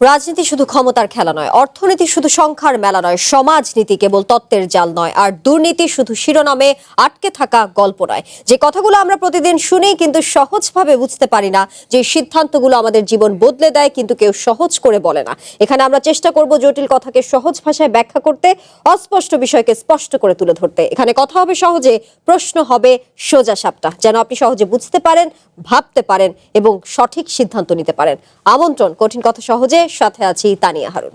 রাজনীতি শুধু ক্ষমতার খেলা নয়, অর্থনীতি শুধু সংখ্যার মেলা নয়, সমাজনীতি কেবল তত্ত্বের জাল নয়, আর দুর্নীতি শুধু শিরোনামে আটকে থাকা গল্প নয়। যে কথাগুলো আমরা প্রতিদিন শুনি কিন্তু সহজভাবে বুঝতে পারি না, যে সিদ্ধান্তগুলো আমাদের জীবন বদলে দেয় কিন্তু কেউ সহজ করে বলে না। এখানে আমরা চেষ্টা করব জটিল কথাকে সহজ ভাষায় ব্যাখ্যা করতে, অস্পষ্ট বিষয়কে স্পষ্ট করে তুলে ধরতে। এখানে কথা হবে সহজে, প্রশ্ন হবে সোজা সাপটা, যেন আপনি সহজে বুঝতে পারেন, ভাবতে পারেন এবং সঠিক সিদ্ধান্ত নিতে পারেন। আমন্ত্রণ কঠিন কথা সহজে, সাথে আছি তানিয়া হারুন।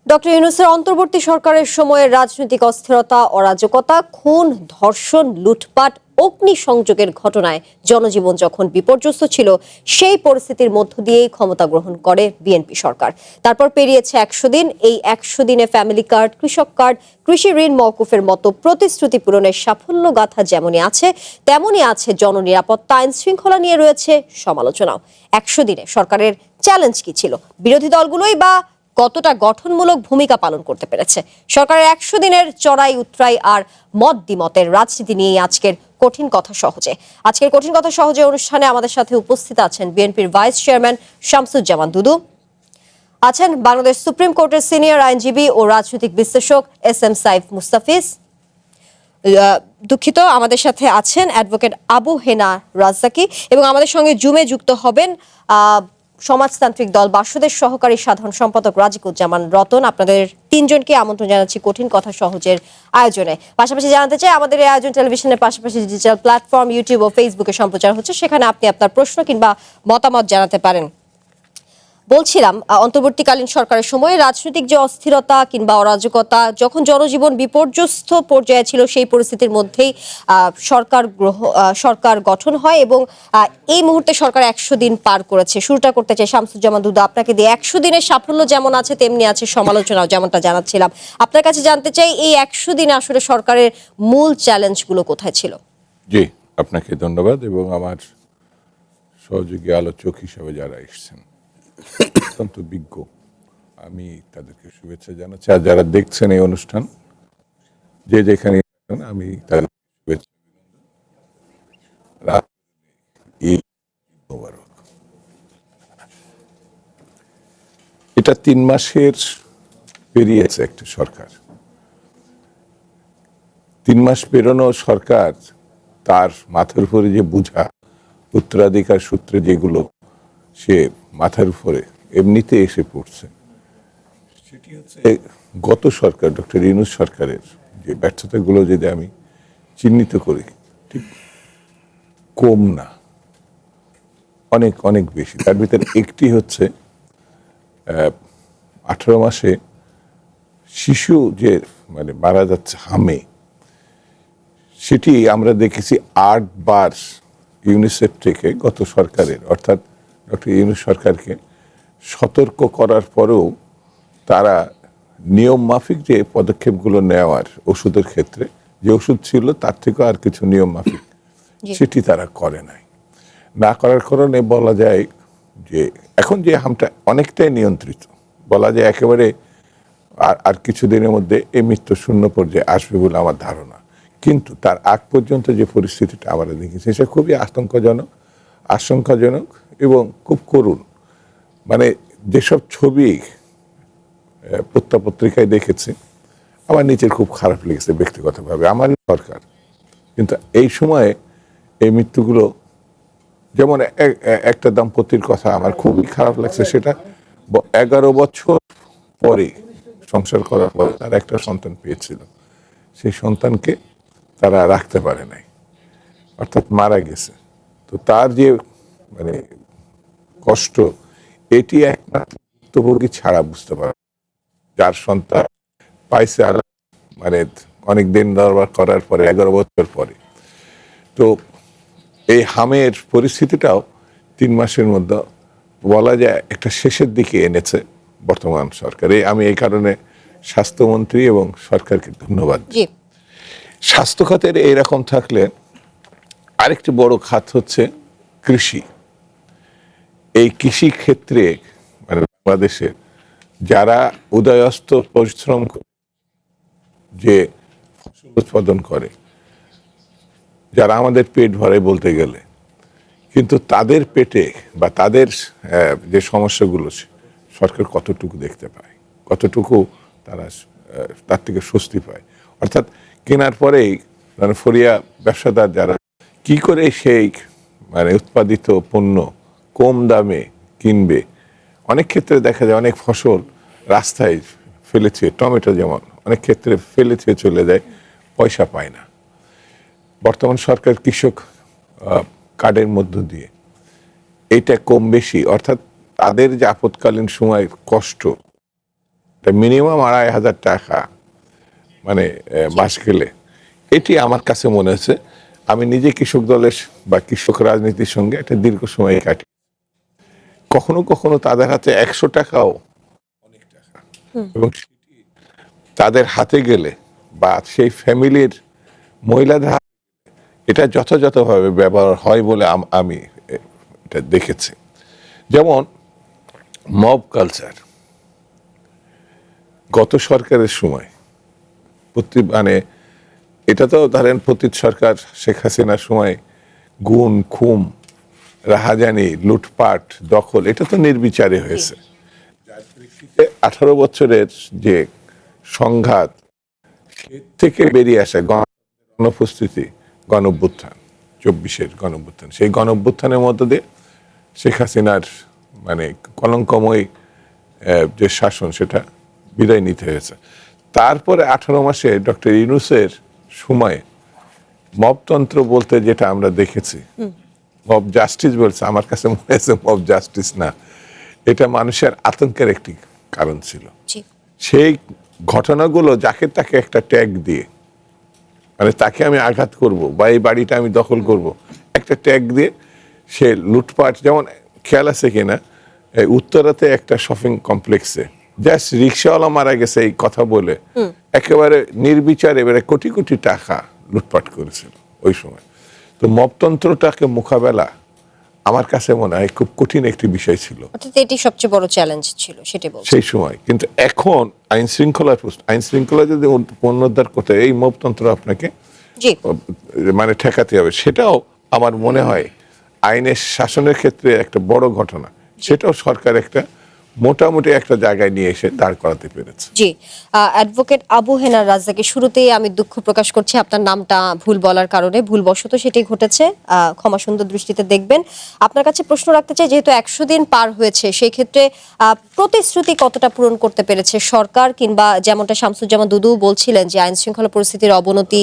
ডক্টর ইউনূসের অন্তর্বর্তী সরকারের সময়ে রাজনৈতিক অস্থিরতা, অরাজকতা, খুন, ধর্ষণ, লুটপাট, অগ্নিসংযোগের ঘটনায় জনজীবন যখন বিপর্যস্ত ছিল, সেই পরিস্থিতির মধ্য দিয়েই ক্ষমতা গ্রহণ করে বিএনপি সরকার। তারপর পেরিয়েছে 100 দিন। এই 100 দিনে ফ্যামিলি কার্ড, কৃষক কার্ড, কৃষি ঋণ মওকুফের মতো প্রতিশ্রুতি পূরণের সাফল্য গাথা যেমনই আছে, তেমনই আছে জননিরাপত্তা, আইন শৃঙ্খলা নিয়ে রয়েছে সমালোচনাও। 100 দিনে সরকারের চ্যালেঞ্জ কি ছিল? বিরোধী দলগুলোই বা কতটা গঠনমূলক ভূমিকা পালন করতে পেরেছে? সরকারের 100 দিনের চড়াই উতরাই আর মত দ্বিমতের রাজনীতি নিয়ে আজকের কঠিন কথা সহজে। আজকের কঠিন কথা সহজে অনুষ্ঠানে আমাদের সাথে উপস্থিত আছেন বিএনপির ভাইস চেয়ারম্যান শামসুজ্জামান দুদু, আছেন বাংলাদেশ সুপ্রিম কোর্টের সিনিয়র আইনজীবী ও রাজনৈতিক বিশ্লেষক এস.এম. সাইফ মুস্তাফিজ, দুঃখিত, আমাদের সাথে আছেন অ্যাডভোকেট আবু হেনা রাজ্জাকি, এবং আমাদের সঙ্গে জুমে যুক্ত হবেন সমাজতান্ত্রিক দল বাসদের সহকারী সাধারণ সম্পাদক রাজিকুজ্জামান রতন। আপনাদের তিনজনকে আমন্ত্রণ জানাচ্ছি কঠিন কথা সহজের আয়োজনে। পাশাপাশি জানাতে চাই, আমাদের এই আয়োজন টেলিভিশনের পাশাপাশি ডিজিটাল প্ল্যাটফর্ম ইউটিউব ও ফেসবুকে সম্প্রচার হচ্ছে, সেখানে আপনি আপনার প্রশ্ন কিংবা মতামত জানাতে পারেন। বলছিলাম, অন্তর্বর্তীকালীন সরকারের সময় রাজনৈতিক যে অস্থিরতা কিংবা অরাজকতা, যখন জনজীবন বিপর্যস্ত পর্যায়ে ছিল, সেই পরিস্থিতির মধ্যেই সরকার গঠন হয় এবং এই মুহূর্তে সরকার 100 দিন পার করেছে। শুরুটা করতে চাই শামসুজ্জামান দুদু আপনাকে দিয়ে। 100 দিনের সাফল্য যেমন আছে, তেমনি আছে সমালোচনাও, যেমনটা জানাচ্ছিলাম। আপনার কাছে জানতে চাই, এই 100 দিনে আসলে সরকারের মূল চ্যালেঞ্জগুলো কোথায় ছিল? জি, আপনাকে ধন্যবাদ এবং আমার সহযোগী আলোচক হিসেবে যারা এসেছেন অত্যন্ত বিজ্ঞ, আমি তাদেরকে শুভেচ্ছা জানাচ্ছি। আর যারা দেখছেন এই অনুষ্ঠান, যে যেখানে আমি তাদের শুভেচ্ছা। এটা 3 মাসের পেরিয়েছে একটা সরকার। 3 মাস পেরোনো সরকার, তার মাথার উপরে যে বোঝা, উত্তরাধিকার সূত্রে যেগুলো সে মাথার উপরে এমনিতে এসে পড়ছে, সেটি হচ্ছে গত সরকার ডক্টর ইউনূস সরকারের যে ব্যর্থতাগুলো যদি আমি চিহ্নিত করি, ঠিক কম না, অনেক অনেক বেশি। তার ভিতরে একটি হচ্ছে 18 মাসে শিশু যে মারা যাচ্ছে হামে, সেটি আমরা দেখেছি 8 বার ইউনিসেফ থেকে গত সরকারের, অর্থাৎ ডক্টর ইউনূস সরকারকে সতর্ক করার পরেও তারা নিয়ম মাফিক যে পদক্ষেপগুলো নেওয়ার ওষুধের ক্ষেত্রে, যে ওষুধ ছিল তার থেকে আর কিছু নিয়ম মাফিক, সেটি তারা করে নাই। না করার কারণে বলা যায় যে এখন যে হামটা অনেকটাই নিয়ন্ত্রিত, বলা যায় একেবারে আর কিছুদিনের মধ্যে এই মৃত্যু শূন্য পর্যায়ে আসবে বলে আমার ধারণা। কিন্তু তার আগ পর্যন্ত যে পরিস্থিতিটা আমরা দেখেছি, সেটা খুবই আশঙ্কাজনক এবং খুব করুণ। যেসব ছবি পত্রিকায় দেখেছি, আমার নিজের খুব খারাপ লেগেছে ব্যক্তিগতভাবে, আমার সরকার। কিন্তু এই সময়ে এই মৃত্যুগুলো, যেমন একটা দম্পতির কথা আমার খুবই খারাপ লাগছে, সেটা 11 বছর পরে সংসার করার পর তার একটা সন্তান পেয়েছিল, সেই সন্তানকে তারা রাখতে পারে নাই, অর্থাৎ মারা গেছে। তো তার যে কষ্ট, এটি একমাত্র ভুক্তভোগী ছাড়া বুঝতে পারে। যার সন্তান পাইছে মানে অনেক দিন দরবার করার পরে 11 বছর পরে। তো এই হামের পরিস্থিতিটাও 3 মাসের মধ্যে বলা যায় একটা শেষের দিকে এনেছে বর্তমান সরকার। আমি এই কারণে স্বাস্থ্যমন্ত্রী এবং সরকারকে ধন্যবাদ দিই। জি। স্বাস্থ্য খাতের এইরকম থাকলে আরেকটি বড় খাত হচ্ছে কৃষি। এই কৃষি ক্ষেত্রে মানে বাংলাদেশে যারা উদয়স্ত পরিশ্রম করে যে ফসল উৎপাদন করে, যারা আমাদের পেট ভরে বলতে গেলে, কিন্তু তাদের পেটে বা তাদের যে সমস্যাগুলো সরকার কতটুকু দেখতে পায়, কতটুকু তারা তার থেকে স্বস্তি পায়। অর্থাৎ কেনার পরেই মানে ফরিয়া ব্যবসাদার যারা কি করে সেই মানে উৎপাদিত পণ্য কম দামে কিনবে। অনেক ক্ষেত্রে দেখা যায় অনেক ফসল রাস্তায় ফেলেছে, টমেটো যেমন অনেক ক্ষেত্রে ফেলেছে চলে যায়, পয়সা পায় না। বর্তমান সরকার কৃষক কার্ডের মধ্য দিয়ে এইটা কম বেশি, অর্থাৎ তাদের যে আপৎকালীন সময় কষ্ট মিনিমাম 2,500 টাকা মানে মাস গেলে, এটি আমার কাছে মনে হচ্ছে। আমি নিজে কৃষক দলের বা কৃষক রাজনীতির সঙ্গে একটা দীর্ঘ সময় কাটি। কখনো কখনো তাদের হাতে 100 টাকাও অনেক টাকা, এবং তাদের হাতে গেলে বা সেই ফ্যামিলির মহিলাদের হাতে এটা যথাযথভাবে ব্যবহার হয় বলে আমি এটা দেখেছি। যেমন মব কালচার গত সরকারের সময় মানে এটা তো ধরেন পতিত সরকার শেখ হাসিনার সময় গুম খুম রাহাজানি লুটপাট দখল এটা তো নির্বিচারে হয়েছে। 18 বছরের যে সংঘাত থেকে বেরিয়ে আসা গণপ্রস্তুতি, গণঅভ্যুত্থান, 24-এর গণঅভ্যুত্থান, সেই গণঅভ্যুত্থানের মধ্য দিয়ে শেখ হাসিনার মানে কলঙ্কময় যে শাসন সেটা বিদায় নিতে হয়েছে। তারপরে 18 মাসে ডক্টর ইউনূসের সময়ে মবতন্ত্র বলতে যেটা আমরা দেখেছি, মব জাস্টিস বলছে, আমার কাছে মনে হয়েছে মব জাস্টিস না, এটা মানুষের আতঙ্কের একটি কারণ ছিল। সেই ঘটনাগুলো যাকে তাকে একটা ট্যাগ দিয়ে, মানে তাকে আমি আঘাত করব বা এই বাড়িটা আমি দখল করব, একটা ট্যাগ দিয়ে সে লুটপাট। যেমন খেয়াল আছে কিনা উত্তরাতে একটা শপিং কমপ্লেক্সে জাস্ট রিক্সাওয়ালা মারা গেছে এই কথা বলে একেবারে নির্বিচারে এবারে কোটি কোটি টাকা লুটপাট করেছিল ওই সময়। তো মবতন্ত্রটাকে মোকাবেলা আমার কাছে মনে হয় খুব কঠিন একটি বিষয় ছিল, অর্থাৎ এটি সবচেয়ে বড় চ্যালেঞ্জ ছিল সেটাই বলছি সেই সময়। কিন্তু এখন আইন শৃঙ্খলা যদি পুনরুদ্ধার করতে এই মবতন্ত্র আপনাকে জি মানে ঠেকাতে হবে, সেটাও আমার মনে হয় আইনের শাসনের ক্ষেত্রে একটা বড় ঘটনা। সেটাও সরকার একটা মোটামুটি একটা জায়গায় নিয়ে এসে দাঁড় করাতে পেরেছে। জি অ্যাডভোকেট আবু হেনার রাজ্জাকে শুরুতেই আমি দুঃখ প্রকাশ করছি আপনার নামটা ভুল বলার কারণে, ভুলবশত সেটি ঘটেছে, ক্ষমা সুন্দর দৃষ্টিতে দেখবেন। আপনার কাছে প্রশ্ন রাখতে চাই, যেহেতু 100 দিন পার হয়েছে, সেই ক্ষেত্রে প্রতিশ্রুতি কতটা পূরণ করতে পেরেছে সরকার, কিংবা যেমনটা শামসুজ্জামান দুদু বলছিলেন যে আইন শৃঙ্খলা পরিস্থিতির অবনতি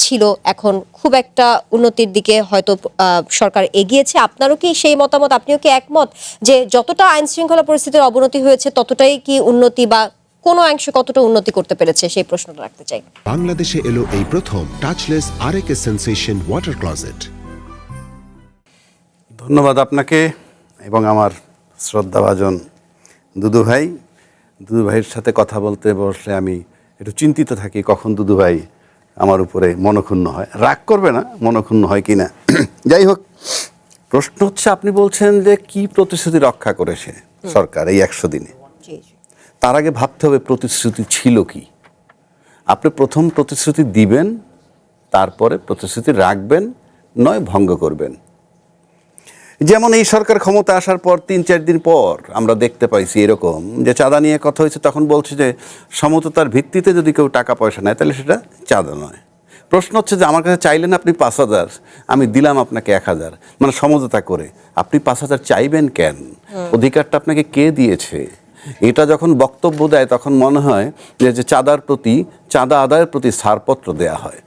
ছিল, এখন খুব একটা উন্নতির দিকে হয়তো সরকার এগিয়েছে। আপনারও কি সেই মতামত, আপনিও কি একমত যে যতটা আইন শৃঙ্খলা পরিস্থিতির অবনতি হয়েছে ততটাই কি উন্নতি বা কোনো অংশে কতটা উন্নতি করতে পেরেছে, সেই প্রশ্নটা রাখতে চাই। বাংলাদেশে এলো এই প্রথম টাচলেস আরএকে সেন্সেশন ওয়াটার ক্লোজেট। ধন্যবাদ আপনাকে এবং আমার শ্রদ্ধাভাজন দুদু ভাইয়ের সাথে কথা বলতে বসলে আমি একটু চিন্তিত থাকি কখন দুদু ভাই আমার উপরে মনক্ষুণ্ণ হয়, রাগ করবে না, মনক্ষুণ্ণ হয় কি না। যাই হোক, প্রশ্ন হচ্ছে আপনি বলছেন যে কি প্রতিশ্রুতি রক্ষা করেছে সরকার এই 100 দিনে। তার আগে ভাবতে হবে প্রতিশ্রুতি ছিল কি। আপনি প্রথম প্রতিশ্রুতি দিবেন, তারপরে প্রতিশ্রুতি রাখবেন, নয় ভঙ্গ করবেন। যেমন এই সরকার ক্ষমতা আসার পর 3-4 দিন পর আমরা দেখতে পাইছি এরকম যে চাঁদা নিয়ে কথা হয়েছে, তখন বলছে যে সমততার ভিত্তিতে যদি কেউ টাকা পয়সা নেয় তাহলে সেটা চাঁদা নয়। প্রশ্ন হচ্ছে যে আমার কাছে চাইলেন আপনি 5,000, আমি দিলাম আপনাকে 1,000, মানে সমঝোতা করে। আপনি 5,000 চাইবেন কেন? অধিকারটা আপনাকে কে দিয়েছে? এটা যখন বক্তব্য দেয় তখন মনে হয় যে চাঁদা আদায়ের প্রতি ছাড়পত্র দেয়া হয়,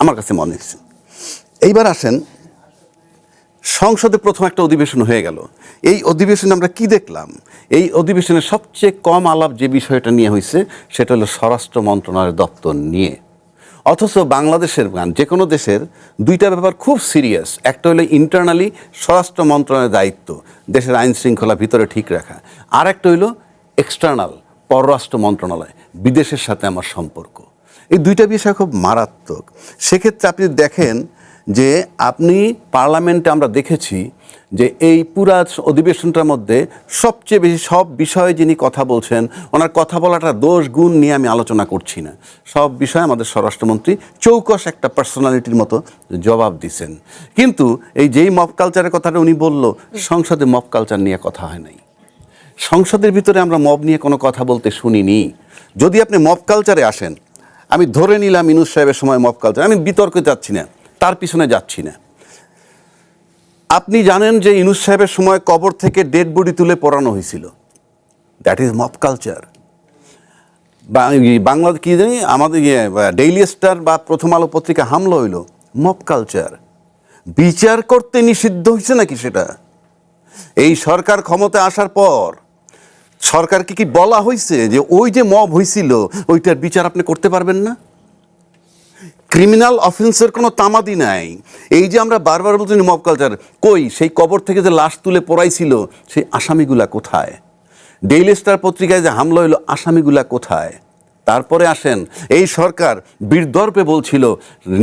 আমার কাছে মনে হচ্ছে। এইবার আসেন সংসদে প্রথম একটা অধিবেশন হয়ে গেল। এই অধিবেশনে আমরা কি দেখলাম? এই অধিবেশনে সবচেয়ে কম আলাপ যে বিষয়টা নিয়ে হয়েছে সেটা হলো স্বরাষ্ট্র মন্ত্রণালয়ের দপ্তর নিয়ে। অথচ বাংলাদেশের যে কোনো দেশের দুইটা ব্যাপার খুব সিরিয়াস। একটা হলো ইন্টারনালি স্বরাষ্ট্র মন্ত্রণালয়ের দায়িত্ব দেশের আইন শৃঙ্খলা ভিতরে ঠিক রাখা, আর একটা হইল এক্সটার্নাল পররাষ্ট্র মন্ত্রণালয়, বিদেশের সাথে আমার সম্পর্ক। এই দুইটা বিষয় খুব মারাত্মক। সেক্ষেত্রে আপনি দেখেন যে আপনি পার্লামেন্টে আমরা দেখেছি যে এই পুরা অধিবেশনটার মধ্যে সবচেয়ে বেশি সব বিষয়ে যিনি কথা বলছেন, ওনার কথা বলাটা দোষ গুণ নিয়ে আমি আলোচনা করছি না, সব বিষয়ে আমাদের স্বরাষ্ট্রমন্ত্রী চৌকস একটা পার্সোনালিটির মতো জবাব দিছেন। কিন্তু এই যেই মব কালচারের কথাটা উনি বলল, সংসদে মব কালচার নিয়ে কথা হয় নাই। সংসদের ভিতরে আমরা মব নিয়ে কোনো কথা বলতে শুনিনি। যদি আপনি মব কালচারে আসেন, আমি ধরে নিলাম ইউনূস সাহেবের সময় মব কালচার, আমি বিতর্কে যাচ্ছি না, তার পিছনে যাচ্ছি না। আপনি জানেন যে ইউনূস সাহেবের সময় কবর থেকে ডেড বডি তুলে পড়ানো হয়েছিল, that is mob culture. Bangla কি জানি আমাদের ডেইলি স্টার বা প্রথম আলো পত্রিকা হামলা হইল, মব কালচার। বিচার করতে নিষিদ্ধ হয়েছে নাকি সেটা? এই সরকার ক্ষমতায় আসার পর সরকারকে কি বলা হয়েছে যে ওই যে মব হয়েছিল ওইটার বিচার আপনি করতে পারবেন না? ক্রিমিনাল অফেন্সের কোনো তামাদি নাই। এই যে আমরা বারবার বলছি মব কালচার, কই সেই কবর থেকে যে লাশ তুলে পড়াইছিল সেই আসামিগুলা কোথায়? ডেইলি স্টার পত্রিকায় যে হামলা হইল, আসামিগুলা কোথায়? তারপরে আসেন, এই সরকার বীরদর্পে বলছিল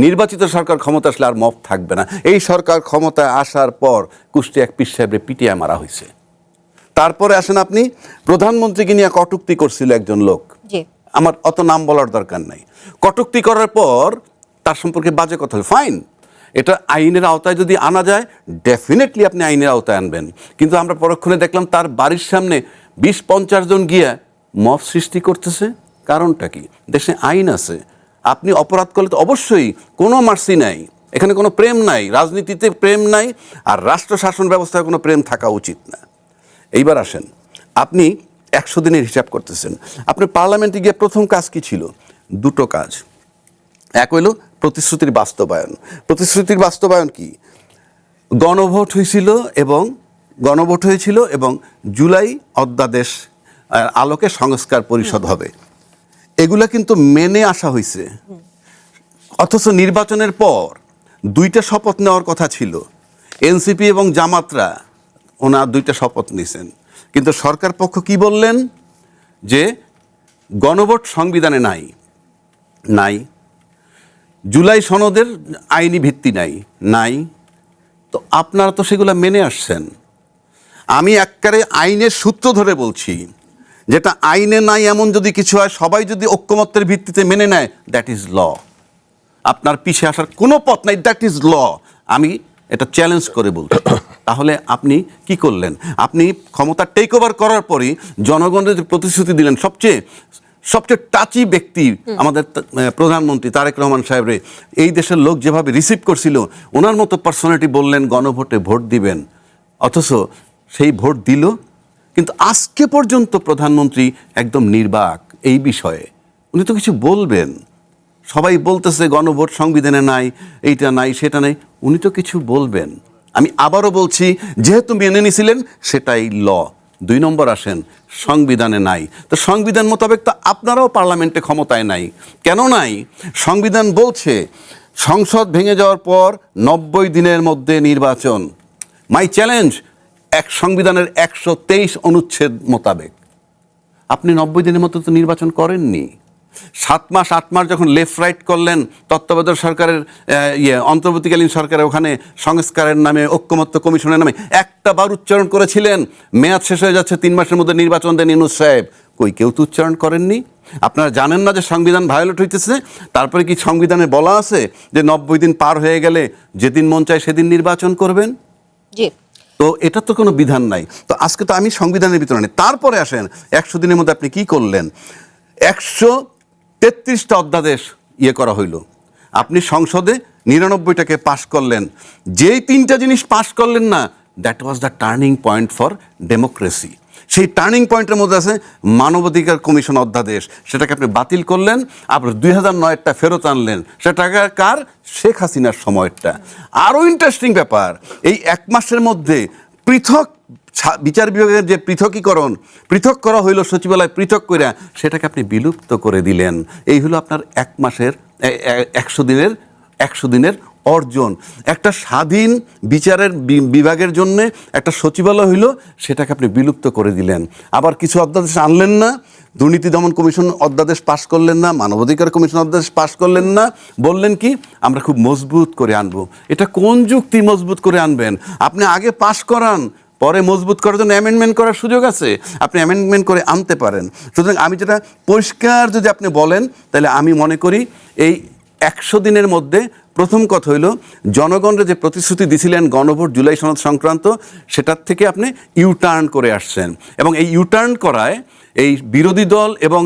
নির্বাচিত সরকার ক্ষমতা আসলে আর মব থাকবে না। এই সরকার ক্ষমতায় আসার পর কুষ্টিয়া এক পীর সাহেবরে পিটিয়ে মারা হয়েছে। তারপরে আসেন আপনি, প্রধানমন্ত্রীকে নিয়ে কটূক্তি করছিল একজন লোক, আমার অত নাম বলার দরকার নাই। কটূক্তি করার পর তার সম্পর্কে বাজে কথা, ফাইন, এটা আইনের আওতায় যদি আনা যায় ডেফিনেটলি আপনি আইনের আওতায় আনবেন। কিন্তু আমরা পরক্ষণে দেখলাম তার বাড়ির সামনে 20-50 জন গিয়া মব সৃষ্টি করতেছে। কারণটা কি? দেশে আইন আছে, আপনি অপরাধ করলে তো অবশ্যই কোনো মার্সি নাই, এখানে কোনো প্রেম নাই, রাজনীতিতে প্রেম নাই, আর রাষ্ট্র শাসন ব্যবস্থায় কোনো প্রেম থাকা উচিত না। এইবার আসেন, আপনি 100 দিনের হিসাব করতেছেন। আপনি পার্লামেন্টে গিয়ে প্রথম কাজ কি ছিল? দুটো কাজ। এক হইল প্রতিশ্রুতির বাস্তবায়ন। প্রতিশ্রুতির বাস্তবায়ন কি? গণভোট হয়েছিল এবং জুলাই অধ্যাদেশ আলোকে সংস্কার পরিষদ হবে, এগুলা কিন্তু মেনে আসা হয়েছে। অথচ নির্বাচনের পর 2টা শপথ নেওয়ার কথা ছিল, এনসিপি এবং জামাতরা ওনার 2টা শপথ নিয়েছেন। কিন্তু সরকার পক্ষ কি বললেন? যে গণভোট সংবিধানে নাই, জুলাই সনদের আইনি ভিত্তি নাই। তো আপনারা তো সেগুলো মেনে আসছেন। আমি একবারে আইনের সূত্র ধরে বলছি, যেটা আইনে নাই এমন যদি কিছু হয়, সবাই যদি ঐক্যমত্যের ভিত্তিতে মেনে নেয়, দ্যাট ইজ ল। আপনার পিছিয়ে আসার কোনো পথ নাই, দ্যাট ইজ ল। আমি এটা চ্যালেঞ্জ করে বলছি। তাহলে আপনি কি করলেন? আপনি ক্ষমতা টেক ওভার করার পরই জনগণের যে প্রতিশ্রুতি দিলেন, সবচেয়ে টাচি ব্যক্তি আমাদের প্রধানমন্ত্রী তারেক রহমান সাহেবরে এই দেশের লোক যেভাবে রিসিভ করছিল, ওনার মতো পার্সোনালিটি বললেন গণভোটে ভোট দিবেন, অথচ সেই ভোট দিল। কিন্তু আজকে পর্যন্ত প্রধানমন্ত্রী একদম নির্বাক এই বিষয়ে, উনি তো কিছু বলবেন। সবাই বলতেছে গণভোট সংবিধানে নাই, এইটা নাই সেটা নাই, উনি তো কিছু বলবেন। আমি আবারও বলছি, যেহেতু মেনে নিয়েছিলেন সেটাই ল। 2 নম্বর আসেন, সংবিধানে নাই। তো সংবিধান মোতাবেক তো আপনারাও পার্লামেন্টে ক্ষমতায় নাই। কেন নাই? সংবিধান বলছে সংসদ ভেঙে যাওয়ার পর 90 দিনের মধ্যে নির্বাচন। মাই চ্যালেঞ্জ, সংবিধানের 123 অনুচ্ছেদ মোতাবেক আপনি 90 দিনের মধ্যে তো নির্বাচন করেননি। 7 মাস 8 মাস যখন লেফট রাইট করলেন, তত্ত্বাবধায়ক সরকারের অন্তর্বর্তীকালীন সরকারের ওখানে সংস্কারের নামে, ঐক্যমত্য কমিশনের নামে একটা বার উচ্চারণ করেছিলেন মেয়াদ শেষ হয়ে যাচ্ছে, 3 মাসের মধ্যে নির্বাচন দেন ইউনূস সাহেব। কই, কেউ তো উচ্চারণ করেননি। আপনারা জানেন না যে সংবিধান ভায়োলেট হইতেছে? তারপরে কি সংবিধানে বলা আছে যে 90 দিন পার হয়ে গেলে যেদিন মন চায় সেদিন নির্বাচন করবেন? জি। তো এটা তো কোনো বিধান নাই। তো আজকে তো আমি সংবিধানের ভিতরে নেই। তারপরে আসেন, 100 দিনের মধ্যে আপনি কি করলেন? 133টা অধ্যাদেশ করা হইল। আপনি সংসদে 99টাকে পাশ করলেন। যেই 3টা জিনিস পাশ করলেন না, that was the turning point for democracy. সেই টার্নিং পয়েন্টের মধ্যে আছে মানবাধিকার কমিশন অধ্যাদেশ, সেটাকে আপনি বাতিল করলেন, আবার 2009-টা ফেরত আনলেন, সেটা কার? শেখ হাসিনার সময়টা। আরও ইন্টারেস্টিং ব্যাপার, এই 1 মাসের মধ্যে পৃথক বিচার বিভাগের যে পৃথক করা হইলো সচিবালয় পৃথক করে, সেটাকে আপনি বিলুপ্ত করে দিলেন। এই হলো আপনার 1 মাসের 100 দিনের অর্জন। একটা স্বাধীন বিচারের বিভাগের জন্য একটা সচিবালয় হইলো, সেটাকে আপনি বিলুপ্ত করে দিলেন। আবার কিছু অধ্যাদেশ আনলেন না, দুর্নীতি দমন কমিশন অধ্যাদেশ পাশ করলেন না, মানবাধিকার কমিশন অধ্যাদেশ পাশ করলেন না, বললেন কি আমরা খুব মজবুত করে আনবো। এটা কোন যুক্তি মজবুত করে আনবেন? আপনি আগে পাশ করান, পরে মজবুত করার জন্য অ্যামেন্ডমেন্ট করার সুযোগ আছে, আপনি অ্যামেন্ডমেন্ট করে আনতে পারেন। সুতরাং আমি যেটা পরিষ্কার যদি আপনি বলেন, তাহলে আমি মনে করি এই 100 দিনের মধ্যে প্রথম কথা হইল জনগণের যে প্রতিশ্রুতি দিছিলেন গণভোট জুলাই সনদ সংক্রান্ত, সেটার থেকে আপনি ইউটার্ন করে আসছেন। এবং এই ইউটার্ন করায় এই বিরোধী দল এবং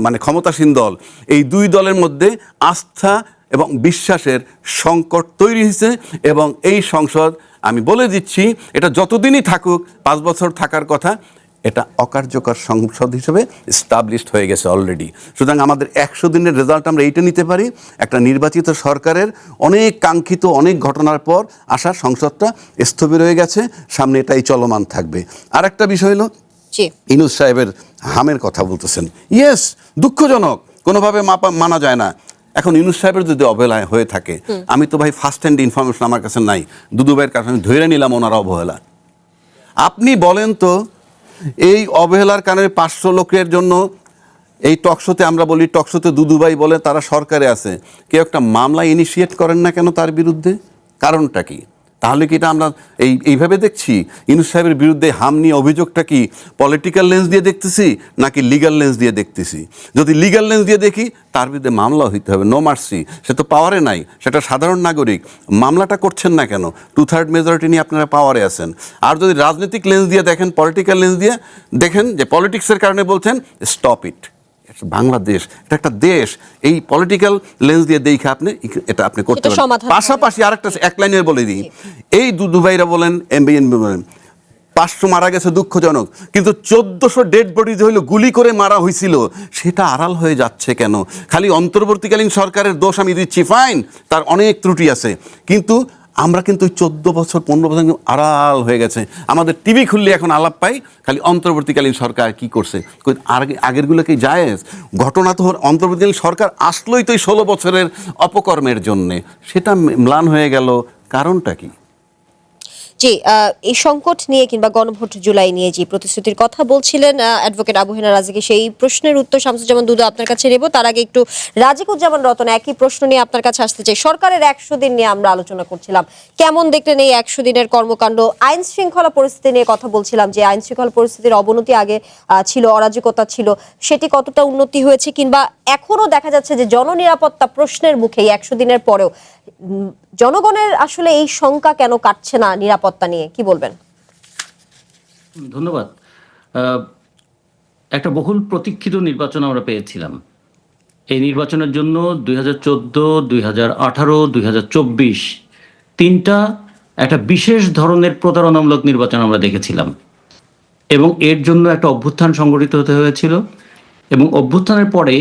মানে ক্ষমতাসীন দল, এই 2 দলের মধ্যে আস্থা এবং বিশ্বাসের সংকট তৈরি হয়েছে। এবং এই সংসদ, আমি বলে দিচ্ছি, এটা যতদিনই থাকুক, 5 বছর থাকার কথা, এটা অকার্যকর সংসদ হিসেবে এস্টাবলিশড হয়ে গেছে অলরেডি। সুতরাং আমাদের 100 দিনের রেজাল্ট আমরা এইটা নিতে পারি, একটা নির্বাচিত সরকারের অনেক কাঙ্ক্ষিত অনেক ঘটনার পর আসা সংসদটা স্থবির হয়ে গেছে, সামনে এটাই চলমান থাকবে। আর একটা বিষয় হলো ইউনূস সাহেবের হামের কথা বলতেছেন, ইয়েস, দুঃখজনক, কোনোভাবে মানা যায় না। এখন ইউনূস সাহেবের যদি অবহেলা হয়ে থাকে, আমি তো ভাই ফার্স্ট হ্যান্ড ইনফরমেশন আমার কাছে নাই, দুদু ভাইয়ের কাছে আমি ধরে নিলাম ওনার অবহেলা। আপনি বলেন তো, এই অবহেলার কারণে 500 লোকের জন্য এই টকশোতে, আমরা বলি টকশোতে দুদুভাই বলে তারা সরকারে আছে, কেউ একটা মামলা ইনিশিয়েট করেন না কেন তার বিরুদ্ধে? কারণটা কি? তাহলে কি এটা আমরা এইভাবে দেখছি ইউনূস সাহেবের বিরুদ্ধে হাম নিয়ে অভিযোগটা কি পলিটিক্যাল লেন্স দিয়ে দেখতেছি নাকি লিগ্যাল লেন্স দিয়ে দেখতেছি? যদি লিগ্যাল লেন্স দিয়ে দেখি, তার বিরুদ্ধে মামলা হইতে হবে, নো মার্সি। সে তো পাওয়ারে নাই, সেটা সাধারণ নাগরিক। মামলাটা করছেন না কেন? 2/3 মেজরিটি নিয়ে আপনারা পাওয়ারে আছেন। আর যদি রাজনৈতিক লেন্স দিয়ে দেখেন, পলিটিক্যাল লেন্স দিয়ে দেখেন, যে পলিটিক্সের কারণে বলছেন, স্টপ ইট। বাংলাদেশ এটা একটা দেশ, এই পলিটিক্যাল লেন্স দিয়ে দেখে আপনি এটা আপনি করতে পারেন। পাশাপাশি আরেকটা 1 লাইনে বলে দিই, এই দুদুভাইরা বলেন, এমবিএনপি বলেন 500 মারা গেছে দুঃখজনক, কিন্তু 1400 ডেড বডি যে হইলো গুলি করে মারা হয়েছিল, সেটা আড়াল হয়ে যাচ্ছে কেন? খালি অন্তর্বর্তীকালীন সরকারের দোষ আমি দিচ্ছি, ফাইন, তার অনেক ত্রুটি আছে, কিন্তু আমরা কিন্তু 14 বছর 15 বছর আড়াল হয়ে গেছে। আমাদের টিভি খুললে এখন আলাপ পাই খালি অন্তর্বর্তীকালীন সরকার কি করছে, আগেরগুলো কি জায়েজ? ঘটনা তো অন্তর্বর্তীকালীন সরকার আসলোই তো এই 16 বছরের অপকর্মের জন্যে, সেটা ম্লান হয়ে গেল, কারণটা কি? জি, এই সংকট নিয়ে কিংবা গণভোট জুলাই নিয়ে যে প্রতিশ্রুতির কথা বলছিলেন অ্যাডভোকেট আবু হেনা রাজিকে, সেই প্রশ্নের উত্তর শামসুজ্জামান দুদু আপনার কাছে নেব। তার আগে একটু রাজিকুজ্জামান রতন একই প্রশ্ন নিয়ে আপনার কাছে আসতে চাই। সরকারের 100 দিন নিয়ে আমরা আলোচনা করছিলাম, কেমন দেখলেন এই 100 দিনের কর্মকাণ্ড? আইন শৃঙ্খলা পরিস্থিতি নিয়ে কথা বলছিলাম, যে আইন শৃঙ্খলা পরিস্থিতির অবনতি আগে ছিল, অরাজকতা ছিল, সেটি কতটা উন্নতি হয়েছে, কিংবা এখনো দেখা যাচ্ছে যে জননিরাপত্তা প্রশ্নের মুখে 100 দিনের পরেও জনগণের আসলে এই শঙ্কা কেন কাটছে না নিরাপত্তা নিয়ে, কি বলবেন? ধন্যবাদ। একটা বহুল প্রতীক্ষিত নির্বাচন আমরা পেয়েছিলাম। এই নির্বাচনের জন্য 2014, 2018, 2024 তিনটা একটা বিশেষ ধরনের প্রতারণামূলক নির্বাচন আমরা দেখেছিলাম, এবং এর জন্য একটা অভ্যুত্থান সংগঠিত হতে হয়েছিল। এবং অভ্যুত্থানের পরে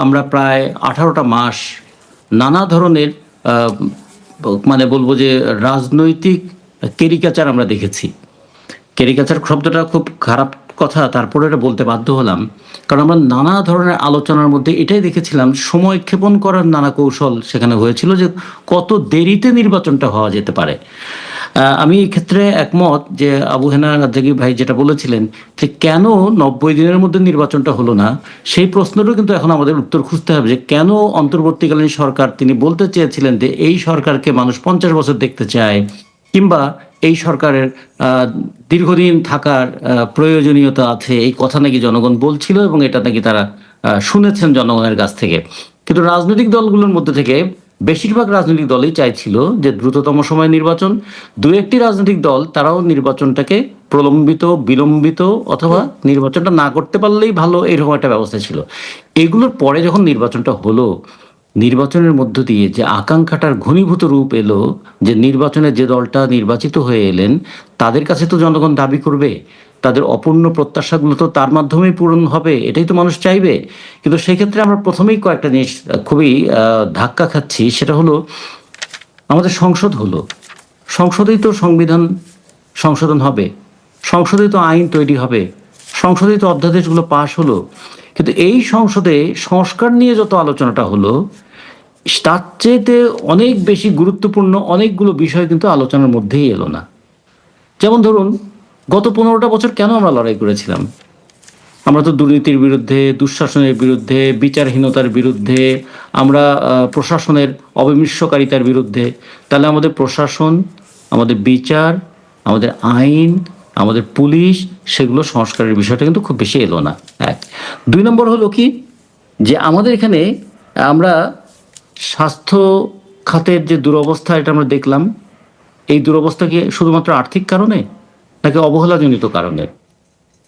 আমরা প্রায় 18টা মাস নানা ধরনের মানে বলবো যে রাজনৈতিক ক্যারিকেচার আমরা দেখেছি। ক্যারিকেচার শব্দটা খুব খারাপ কথা, তারপরে এটা বলতে বাধ্য হলাম, কারণ আমরা নানা ধরনের আলোচনার মধ্যে এটাই দেখেছিলাম, সময় ক্ষেপণ করার নানা কৌশল সেখানে হয়েছিল, যে কত দেরিতে নির্বাচনটা হওয়া যেতে পারে। আমি এই ক্ষেত্রে একমত যে আবু হেনা রাজ্জাকি ভাই যেটা বলেছিলেন, যে কেন 90 দিনের মধ্যে নির্বাচনটা হলো না, সেই প্রশ্নটাও কিন্তু এখন আমাদের উত্তর খুঁজতে হবে, যে কেন অন্তর্বর্তীকালীন সরকার, তিনি বলতে চেয়েছিলেন যে এই সরকারকে মানুষ 50 বছর দেখতে চায়, কিংবা এই সরকারের দীর্ঘদিন থাকার প্রয়োজনীয়তা আছে, এই কথা নাকি জনগণ বলছিল, এবং এটা নাকি তারা শুনেছেন জনগণের কাছ থেকে। কিন্তু রাজনৈতিক দলগুলোর মধ্যে থেকে বেশিরভাগ রাজনৈতিক দলই চাইছিল যে দ্রুততম সময় নির্বাচন। 2-1টি রাজনৈতিক দল তারাও নির্বাচনটাকে প্রলম্বিত, বিলম্বিত, অথবা নির্বাচনটা না করতে পারলেই ভালো, এরকম একটা ব্যবস্থা ছিল। এগুলোর পরে যখন নির্বাচনটা হলো, নির্বাচনের মধ্য দিয়ে যে আকাঙ্ক্ষাটার ঘনীভূত রূপ এলো, যে নির্বাচনে যে দলটা নির্বাচিত হয়ে এলেন তাদের কাছে তো জনগণ দাবি করবে তাদের অপূর্ণ প্রত্যাশাগুলো তো তার মাধ্যমেই পূরণ হবে, এটাই তো মানুষ চাইবে। কিন্তু সেক্ষেত্রে আমরা প্রথমেই কয়েকটা জিনিস খুবই ধাক্কা খাচ্ছি। সেটা হলো আমাদের সংসদ হলো, সংসদেই তো সংবিধান সংশোধন হবে, সংসদেই তো আইন তৈরি হবে, সংসদেই তো অধ্যাদেশগুলো পাশ হলো। কিন্তু এই সংসদে সংস্কার নিয়ে যত আলোচনাটা হলো, তার চেয়েতে অনেক বেশি গুরুত্বপূর্ণ অনেকগুলো বিষয় কিন্তু আলোচনার মধ্যেই এলো না। যেমন ধরুন, গত 15টা বছর কেন আমরা লড়াই করেছিলাম? আমরা তো দুর্নীতির বিরুদ্ধে, দুঃশাসনের বিরুদ্ধে, বিচারহীনতার বিরুদ্ধে, আমরা প্রশাসনের অবিমৃষ্যকারিতার বিরুদ্ধে। তাহলে আমাদের প্রশাসন, আমাদের বিচার, আমাদের আইন, আমাদের পুলিশ, সেগুলো সংস্কারের বিষয়টা কিন্তু খুব বেশি এলো না। এক। 2 নম্বর হলো কি, যে আমাদের এখানে আমরা স্বাস্থ্য খাতের যে দুরবস্থা, এটা আমরা দেখলাম। এই দুরবস্থা কি শুধুমাত্র আর্থিক কারণে, নাকি অবহেলাজনিত কারণে?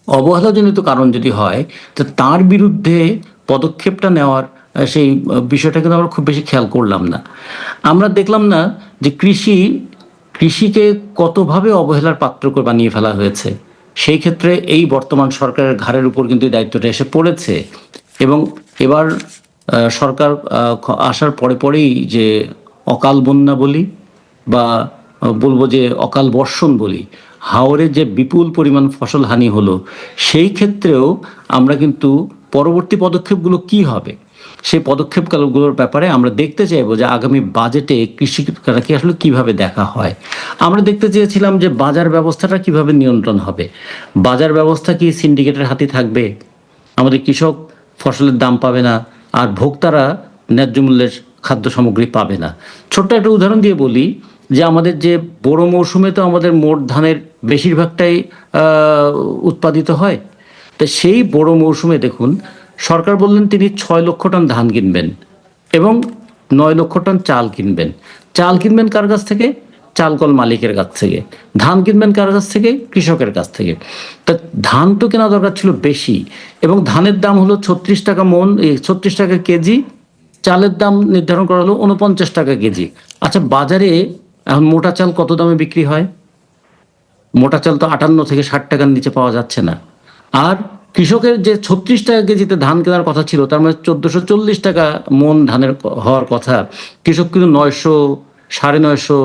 অবহেলাজনিত কারণ যদি হয়, তো তার বিরুদ্ধে পদক্ষেপটা নেওয়ার সেই বিষয়টা কিন্তু আমরা খুব বেশি খেয়াল করলাম না। আমরা দেখলাম না যে কৃষিকে কতভাবে অবহেলার পাত্র করে বানিয়ে ফেলা হয়েছে। সেই ক্ষেত্রে এই বর্তমান সরকারের ঘাড়ের উপর কিন্তু এই দায়িত্বটা এসে পড়েছে। এবং এবার সরকার আসার পরে পরেই যে অকাল বন্যা বলি বা বলবো যে অকাল বর্ষণ বলি, হাওরে যে বিপুল পরিমাণ ফসল হানি হলো, সেই ক্ষেত্রেও আমরা কিন্তু পরবর্তী পদক্ষেপগুলো কি হবে সেই পদক্ষেপগুলোর ব্যাপারে আমরা দেখতে চাইবো যে আগামী বাজেটে কৃষিটাকে আসলে কিভাবে দেখা হয়। আমরা দেখতে চেয়েছিলাম যে বাজার ব্যবস্থাটা কিভাবে নিয়ন্ত্রণ হবে। বাজার ব্যবস্থা কি সিন্ডিকেটের হাতে থাকবে? আমাদের কৃষক ফসলের দাম পাবে না, আর ভোক্তারা ন্যায্য মূল্যের খাদ্য সামগ্রী পাবে না। ছোট্ট একটা উদাহরণ দিয়ে বলি যে আমাদের যে বড় মৌসুমে তো আমাদের মোট ধানের বেশিরভাগটাই উৎপাদিত হয়। তো সেই বড় মৌসুমে দেখুন, সরকার বললেন তিনি 6 লক্ষ টন ধান কিনবেন এবং 9 লক্ষ টন চাল কিনবেন। চাল কিনবেন কার কাছ থেকে? চালকল মালিকের কাছ থেকে। ধান কিনবেন কার কাছ থেকে? কৃষকের কাছ থেকে। তা ধান তো কেনা দরকার ছিল বেশি, এবং ধানের দাম হলো 36 টাকা মন, 36 টাকা কেজি। চালের দাম নির্ধারণ করা হলো 49 টাকা কেজি। আচ্ছা, বাজারে এখন মোটা চাল কত দামে বিক্রি হয়? মোটা চাল তো 58 থেকে 60 টাকার নিচে পাওয়া যাচ্ছে না। আর কৃষকের যে 36 টাকা কেজিতে ধান কেনার কথা ছিল, তার মানে 1440 টাকা মন ধানের হওয়ার কথা, কৃষক কিন্তু 900, 950,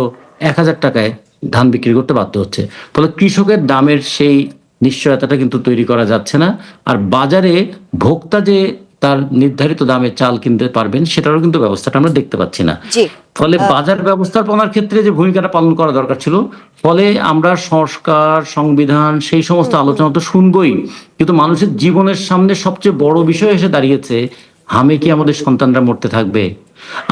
1000 টাকায় ধান বিক্রি করতে বাধ্য হচ্ছে। ফলে কৃষকের দামের সেই নিশ্চয়তাটা কিন্তু তৈরি করা যাচ্ছে না। আর বাজারে ভোক্তা যে তার নির্ধারিত দামে চাল কিনতে পারবেন, সেটারও কিন্তু ব্যবস্থাটা আমরা দেখতে পাচ্ছি না। জি। ফলে বাজার ব্যবস্থাপনার ক্ষেত্রে যে ভূমিকাটা পালন করা দরকার ছিল, ফলে আমরা সংস্কার, সংবিধান, সেই সমস্ত আলোচনা তো শুনবই, কিন্তু মানুষের জীবনের সামনে সবচেয়ে বড় বিষয় এসে দাঁড়িয়েছে, হামে কি আমাদের সন্তানরা মরতে থাকবে?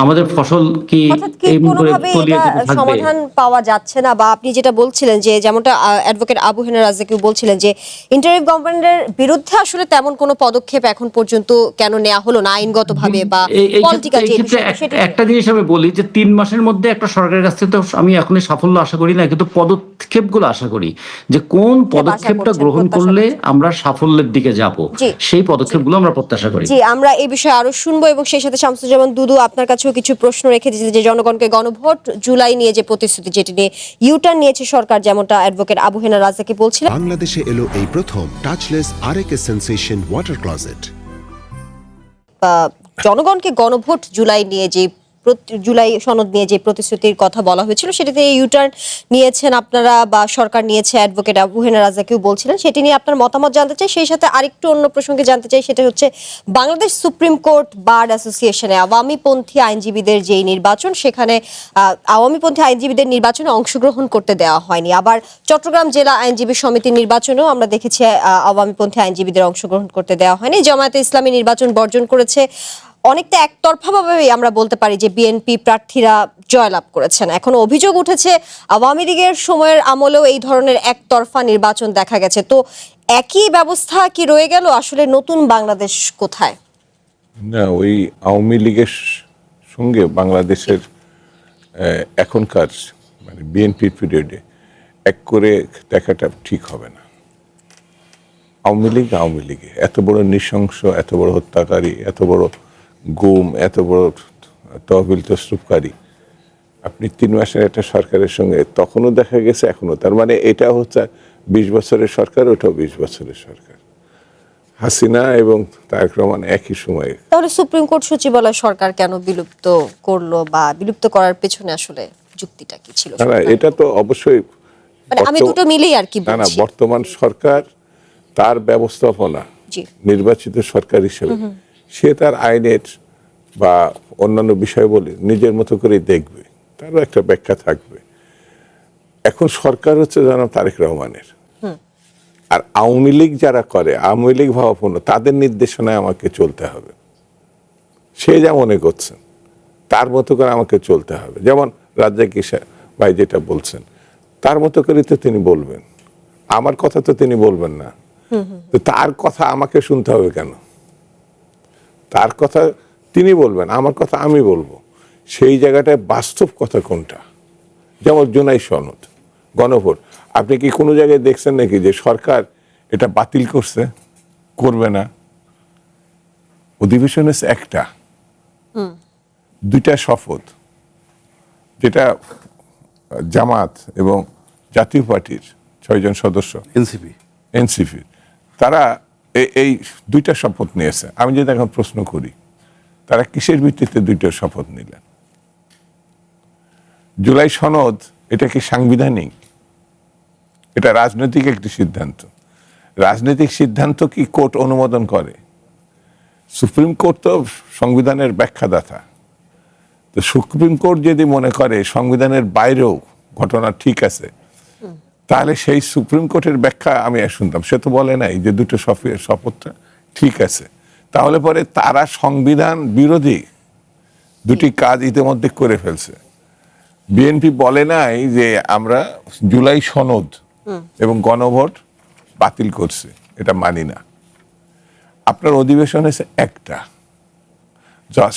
আমাদের ফসল কি অর্থাৎ কি এই কোনোভাবে তলিয়ে এটা যেতে থাকবে? সমাধান পাওয়া যাচ্ছে না? বা আপনি যেটা বলছিলেন, যে যেমনটা অ্যাডভোকেট আবু হেনা রাজ্জাকিও বলছিলেন, যে ইন্টারিম গভর্নমেন্টের বিরুদ্ধে আসলে তেমন কোনো পদক্ষেপ এখন পর্যন্ত কেন নেওয়া হলো না আইনগতভাবে বা পলিটিক্যাল যে বিষয়টা, সেটা একটা জিনিস আমি বলি যে 3 মাসের মধ্যে একটা সরকারের কাছ থেকে তো আমি এখনই সাফল্য আশা করি না, কিন্তু পদক্ষেপগুলো আশা করি যে কোন পদক্ষেপটা গ্রহণ করলে আমরা সাফল্যের দিকে যাব, জি। সেই পদক্ষেপগুলো আমরা প্রত্যাশা করি। জি, আমরা এই বিষয়ে আরো শুনবো, এবং সেই সাথে শামসুজ্জামান দুদু, আপনার কাছেও কিছু প্রশ্ন রেখে দিয়েছে যে জনগণকে গণভোট জুলাই নিয়ে যে প্রতিশ্রুতি, যেটি নিয়ে ইউটার্ন নিয়েছে সরকার, যেমনটা অ্যাডভোকেট আবু হেনা রাজ্জাকি বলছিলেন। বাংলাদেশে এলো এই প্রথম টাচলেস আরএকে সেন্সেশন ওয়াটার ক্লজেট। জনগণকে গণভোট জুলাই নিয়ে যে জুলাই সনদ নিয়ে যে প্রতিশ্রুতির কথা বলা হয়েছিল, সেটাতে ইউটার্ন নিয়েছেন আপনারা বা সরকার নিয়েছে, অ্যাডভোকেট আবু হেনা রাজ্জাকিও বলছিলেন। সেটি নিয়ে আপনার মতামত জানতে চাই। সেই সাথে আরেকটু অন্য প্রসঙ্গে জানতে চাই, সেটা হচ্ছে বাংলাদেশ সুপ্রিম কোর্ট বার অ্যাসোসিয়েশনে আওয়ামীপন্থী আইনজীবীদের যেই নির্বাচন, সেখানে আওয়ামীপন্থী আইনজীবীদের নির্বাচনে অংশগ্রহণ করতে দেওয়া হয়নি। আবার চট্টগ্রাম জেলা আইনজীবী সমিতির নির্বাচনেও আমরা দেখেছি আওয়ামীপন্থী আইনজীবীদের অংশগ্রহণ করতে দেওয়া হয়নি। জামায়াতে ইসলামী নির্বাচন বর্জন করেছে। অনেকটা একতরফাভাবে আমরা বলতে পারি যে বিএনপি প্রার্থীরা জয়লাভ করেছেন। এখন অভিযোগ উঠেছে আওয়ামী লীগের সময়ের আমলেও এই ধরনের একতরফা নির্বাচন দেখা গেছে। তো একই ব্যবস্থা কি রয়ে গেল? আসলে নতুন বাংলাদেশ কোথায়? না, ওই আওয়ামী লীগের সঙ্গে বাংলাদেশের এখনকার মানে বিএনপির পিরিয়ডে এক করে দেখাটা ঠিক হবে না। আওয়ামী লীগে এত বড় নৃশংস, এত বড় হত্যাকারী, এত বড় গুম, এত বড় তহবিল তসরুপকারী, আপনি 3 মাসের একটা সরকারের সঙ্গে তখনও দেখা গেছে, এখনো। তার মানে এটা হচ্ছে 20 বছরের সরকার, ওটাও 20 বছরের সরকার। হাসিনা এবং তারেক রহমান একই সময়ে। তাহলে সুপ্রিম কোর্ট সচিবালয় সরকার কেন বিলুপ্ত করলো, বা বিলুপ্ত করার পেছনে আসলে যুক্তিটা কি ছিল? না না, এটা তো অবশ্যই মানে আমি দুটো মিলেই আর কি না না, বলছি। বর্তমান সরকার তার ব্যবস্থাপনা জি। নির্বাচিত সরকার হিসেবে সে তার আইনের বা অন্যান্য বিষয় বলে নিজের মতো করেই দেখবে, তারও একটা ব্যাখ্যা থাকবে। এখন সরকার হচ্ছে জনাব তারেক রহমানের, আর আওয়ামী লীগ যারা করে, আওয়ামী লীগ ভাবাপন্ন, তাদের নির্দেশনায় আমাকে চলতে হবে। সে যা মনে করছেন তার মতো করে আমাকে চলতে হবে। যেমন রাজ্জাক ভাই যেটা বলছেন, তার মতো করে তো তিনি বলবেন, আমার কথা তো তিনি বলবেন না। তো তার কথা আমাকে শুনতে হবে কেন? তার কথা তিনি বলবেন, আমার কথা আমি বলবো। সেই জায়গাটায় বাস্তব কথা কোনটা? যেমন জুলাই সনদ, গণভোট, আপনি কি কোনো জায়গায় দেখছেন নাকি যে সরকার এটা বাতিল করছে, করবে না? অধিবেশন হচ্ছে একটা, দুইটা শপথ, যেটা জামাত এবং জাতীয় পার্টির 6 জন সদস্য, এনসিপি, তারা এই দুইটা শপথ নিয়েছে। আমি যদি এখন প্রশ্ন করি, তারা কিসের ভিত্তিতে দুইটা শপথ নিলেন? জুলাই সনদ এটা কি সাংবিধানিক? এটা রাজনৈতিক একটি সিদ্ধান্ত। রাজনৈতিক সিদ্ধান্ত কি কোর্ট অনুমোদন করে? সুপ্রিম কোর্ট তো সংবিধানের ব্যাখ্যাদাতা। তো সুপ্রিম কোর্ট যদি মনে করে সংবিধানের বাইরেও ঘটনা ঠিক আছে, তাহলে সেই সুপ্রিম কোর্টের ব্যাখ্যা আমি শুনতাম। সে তো বলে নাই যে দুটো শপথটা ঠিক আছে। তাহলে পরে তারা সংবিধান বিরোধী দুটি কাজ ইতিমধ্যে করে ফেলছে। বিএনপি বলে নাই যে আমরা জুলাই সনদ এবং গণভোট বাতিল করছি, এটা মানি না। আপনার অধিবেশন হয়েছে একটা,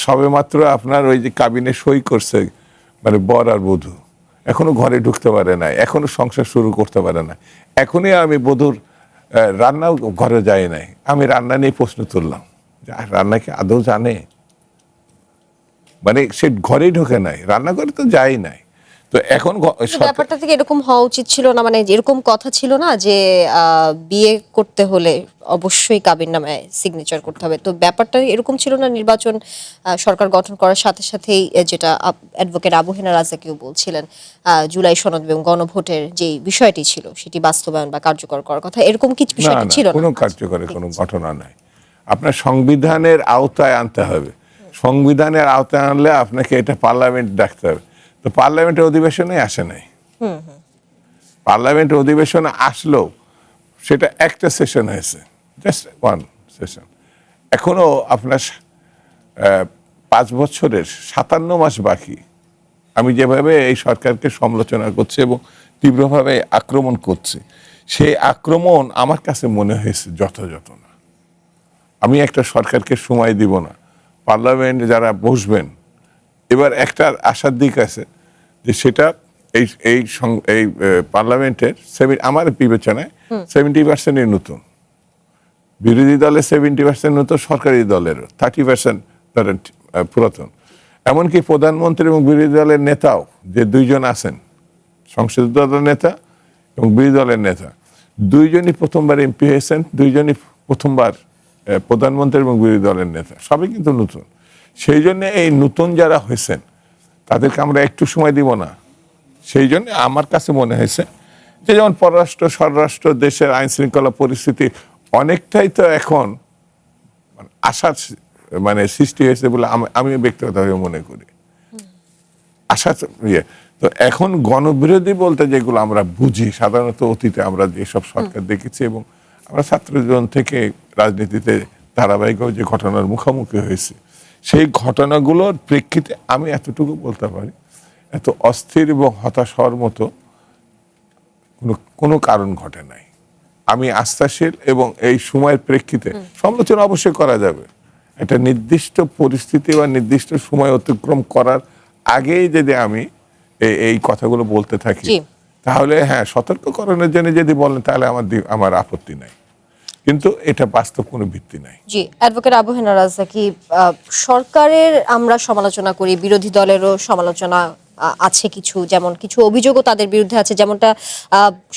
সবে মাত্র আপনার ওই যে কাবিনে সই করছে, মানে বর আর বধূ, এখনো ঘরে ঢুকতে পারে না, এখনো সংসার শুরু করতে পারে না। এখনই আমি বধূর রান্নাও ঘরে যাই নাই, আমি রান্না নিয়ে প্রশ্ন তুললাম, রান্না কি আদৌ জানে? মানে সে ঘরেই ঢোকে নাই, রান্নাঘরে তো যাই নাই। তো এখন ব্যাপারটা থেকে এরকম হওয়া উচিত ছিল না, মানে এরকম কথা ছিল না যে বিয়ে করতে হলে অবশ্যই কাবিননামায় সিগনেচার করতে হবে? তো ব্যাপারটা এরকম ছিল না? নির্বাচন সরকার গঠন করার সাথে সাথেই যেটা অ্যাডভোকেট আবু হেনা রাজাকেও বলছিলেন, জুলাই সনদ এবং গণভোটের যে বিষয়টি ছিল সেটি বাস্তবায়ন বা কার্যকর করার কথা, এরকম কিছু বিষয় ছিল না? কোনো কার্যকরের কোনো ঘটনা নাই। আপনার সংবিধানের আওতায় আনতে হবে। সংবিধানের আওতায় আনলে আপনাকে এটা পার্লামেন্ট ডাকতে হবে। তো পার্লামেন্টের অধিবেশনে আসে নাই। পার্লামেন্টের অধিবেশনে আসলো, সেটা একটা সেশন হয়েছে, জাস্ট ওয়ান সেশন। এখনো আপনার 5 বছরের 57 মাস বাকি। আমি যেভাবে এই সরকারকে সমালোচনা করছি এবং তীব্রভাবে আক্রমণ করছি, সেই আক্রমণ আমার কাছে মনে হয়েছে যথাযথ না। আমি একটা সরকারকে সময় দিব না, পার্লামেন্ট যারা বসবেন, এবার একটা আশার দিক আছে যে সেটা এই পার্লামেন্টের আমার বিবেচনায় 70% নতুন, বিরোধী দলের 70% নতুন, সরকারি দলেরও 30% ধরেন পুরাতন। এমনকি প্রধানমন্ত্রী এবং বিরোধী দলের নেতাও যে 2 জন আছেন, সংসদীয় দলের নেতা এবং বিরোধী দলের নেতা, 2 জনই প্রথমবার এমপি হয়েছেন, 2 জনই প্রথমবার প্রধানমন্ত্রী এবং বিরোধী দলের নেতা, সবই কিন্তু নতুন। সেই জন্য এই নতুন যারা হয়েছেন তাদেরকে আমরা একটু সময় দিব না? সেই জন্য আমার কাছে মনে হয়েছে যে যেমন পররাষ্ট্র স্বরাষ্ট্র দেশের আইন শৃঙ্খলা পরিস্থিতি অনেকটাই তো এখন আশার মানে সৃষ্টি হয়েছে বলে আমি ব্যক্তিগতভাবে মনে করি। আশা তো এখন গণবিরোধী বলতে যেগুলো আমরা বুঝি সাধারণত অতীতে আমরা যেসব সরকার দেখেছি এবং আমরা ছাত্র জীবন থেকে রাজনীতিতে ধারাবাহিক যে ঘটনার মুখোমুখি হয়েছে, সেই ঘটনাগুলোর প্রেক্ষিতে আমি এতটুকু বলতে পারি, এত অস্থির এবং হতাশ হওয়ার মতো কোনো কারণ ঘটে নাই। আমি আস্থাশীল এবং এই সময়ের প্রেক্ষিতে সমালোচনা অবশ্যই করা যাবে। একটা নির্দিষ্ট পরিস্থিতি বা নির্দিষ্ট সময় অতিক্রম করার আগেই যদি আমি এই কথাগুলো বলতে থাকি, তাহলে হ্যাঁ, সতর্ককরণের জন্য যদি বলেন তাহলে আমার আপত্তি নাই, কিন্তু এটা বাস্তব কোনো ভিত্তি নাই। জি, অ্যাডভোকেট আবু হেনা রাজাকি, সরকারের আমরা সমালোচনা করি, বিরোধী দলেরও সমালোচনা আছে কিছু, যেমন কিছু অভিযোগও তাদের বিরুদ্ধে আছে, যেমনটা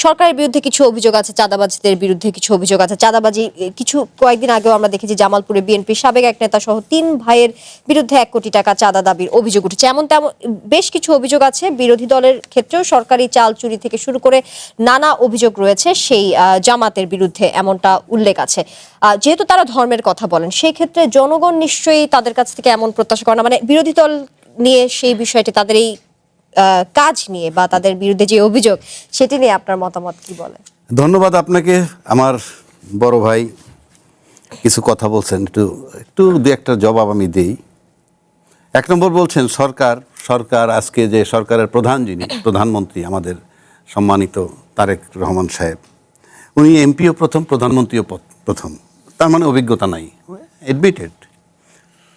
সরকারের বিরুদ্ধে কিছু অভিযোগ আছে, চাঁদাবাজদের বিরুদ্ধে কিছু অভিযোগ আছে। চাঁদাবাজি কিছু কয়েকদিন আগেও আমরা দেখেছি জামালপুরে বিএনপির সাবেক এক নেতা সহ 3 ভাইয়ের বিরুদ্ধে 1 কোটি টাকা চাঁদা দাবির অভিযোগ উঠেছে। তেমন বেশ কিছু অভিযোগ আছে। বিরোধী দলের ক্ষেত্রেও সরকারি চাল চুরি থেকে শুরু করে নানা অভিযোগ রয়েছে সেই জামাতের বিরুদ্ধে, এমনটা উল্লেখ আছে। যেহেতু তারা ধর্মের কথা বলেন, সেই ক্ষেত্রে জনগণ নিশ্চয়ই তাদের কাছ থেকে এমন প্রত্যাশা করে না, মানে বিরোধী দল নিয়ে সেই বিষয়টি, তাদের এই কাজ নিয়ে বা তাদের বিরুদ্ধে যে অভিযোগ, সেটি নিয়ে আপনার মতামত কি বলে? ধন্যবাদ আপনাকে। আমার বড় ভাই কিছু কথা বলছেন, একটু দু একটা জবাব আমি দিই। 1 নম্বর বলছেন সরকার আজকে যে সরকারের প্রধানমন্ত্রী আমাদের সম্মানিত তারেক রহমান সাহেব, উনি এমপিও প্রথম, প্রধানমন্ত্রীও প্রথম, তার মানে অভিজ্ঞতা নাই, অ্যাডমিটেড।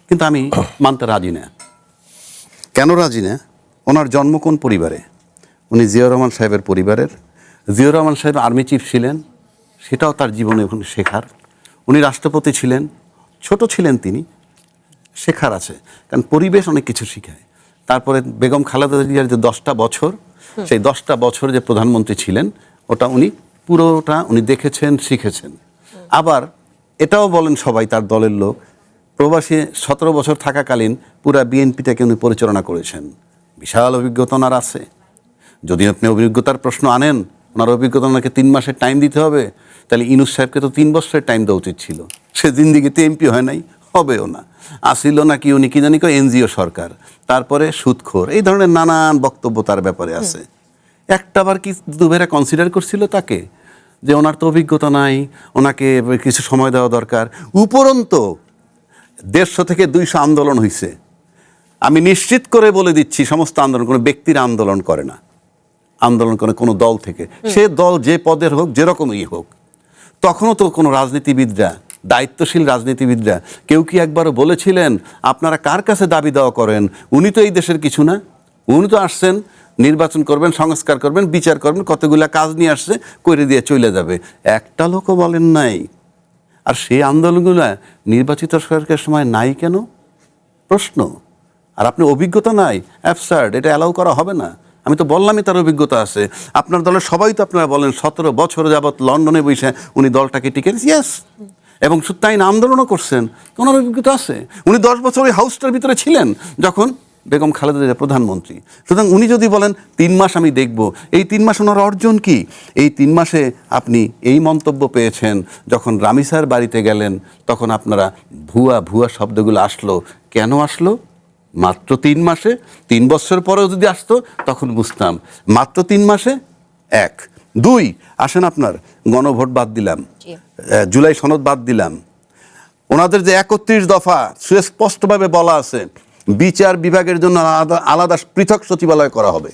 কিন্তু আমি মানতে রাজি না। কেন রাজি না? ওনার জন্ম কোন পরিবারে? উনি জিয়াউর রহমান সাহেবের পরিবারের। জিয়াউর রহমান সাহেব আর্মি চিফ ছিলেন, সেটাও তার জীবনে ওখানে শেখার। উনি রাষ্ট্রপতি ছিলেন, ছোট ছিলেন তিনি, শেখার আছে, কারণ পরিবেশ অনেক কিছু শিখায়। তারপরে বেগম খালেদা জিয়ার যে 10টা বছর, সেই 10টা বছর যে প্রধানমন্ত্রী ছিলেন, ওটা উনি পুরোটা উনি দেখেছেন, শিখেছেন। আবার এটাও বলেন সবাই, তার দলের লোক, প্রবাসী 17 বছর থাকাকালীন পুরা বিএনপিটাকে উনি পরিচালনা করেছেন। বিশাল অভিজ্ঞতা ওনার আছে। যদি আপনি অভিজ্ঞতার প্রশ্ন আনেন, ওনার অভিজ্ঞতা ওনাকে 3 মাসের টাইম দিতে হবে, তাহলে ইউনূস সাহেবকে তো 3 বছরের টাইম দেওয়া উচিত ছিল। সে জিন্দিগিতে এমপি হয় নাই, হবেও না। আসিল নাকি উনি কি জানি এনজিও সরকার, তারপরে সুদখোর, এই ধরনের নানান বক্তব্য তার ব্যাপারে আছে। একটাবার কি দুবেরা কনসিডার করছিল তাকে, যে ওনার তো অভিজ্ঞতা নাই, ওনাকে কিছু সময় দেওয়া দরকার? উপরন্তু 150 থেকে 200 আন্দোলন হয়েছে। আমি নিশ্চিত করে বলে দিচ্ছি, সমস্ত আন্দোলন কোনো ব্যক্তির আন্দোলন করে না, আন্দোলন করে কোনো দল থেকে। সে দল যে পদের হোক, যেরকমই হোক। তখনও তো কোনো রাজনীতিবিদরা, দায়িত্বশীল রাজনীতিবিদরা কেউ কি একবারও বলেছিলেন আপনারা কার কাছে দাবি দেওয়া করেন? উনি তো এই দেশের কিছু না, উনি তো আসছেন নির্বাচন করবেন, সংস্কার করবেন, বিচার করবেন, কতগুলা কাজ নিয়ে আসছে, করে দিয়ে চলে যাবে। একটা লোকও বলেন নাই। আর সেই আন্দোলনগুলো নির্বাচিত সরকারের সময় নাই কেন? প্রশ্ন। আর আপনি অভিজ্ঞতা নাই, অ্যাবসার্ড, এটা অ্যালাউ করা হবে না। আমি তো বললামই তার অভিজ্ঞতা আছে। আপনার দলের সবাই তো আপনারা বলেন 17 বছর যাবৎ লন্ডনে বসে উনি দলটাকে টিকে ইয়েস, এবং তাই না আন্দোলনও করছেন, ওনার অভিজ্ঞতা আছে। উনি 10 বছর ওই হাউসটার ভিতরে ছিলেন যখন বেগম খালেদা জিয়া প্রধানমন্ত্রী। সুতরাং উনি যদি বলেন 3 মাস আমি দেখব, এই 3 মাস ওনার অর্জন কি? এই 3 মাসে আপনি এই মন্তব্য পেয়েছেন, যখন রামিসার বাড়িতে গেলেন তখন আপনারা ভুয়া শব্দগুলো আসলো। কেন আসলো? মাত্র 3 মাসে। 3 বছর পরেও যদি আসতো তখন বুঝতাম। মাত্র 3 মাসে 1, 2 আসেন আপনার গণভোট বাদ দিলাম, জুলাই সনদ বাদ দিলাম। ওনাদের যে 31 দফা সুস্পষ্টভাবে বলা আছে বিচার বিভাগের জন্য আলাদা পৃথক সচিবালয় করা হবে,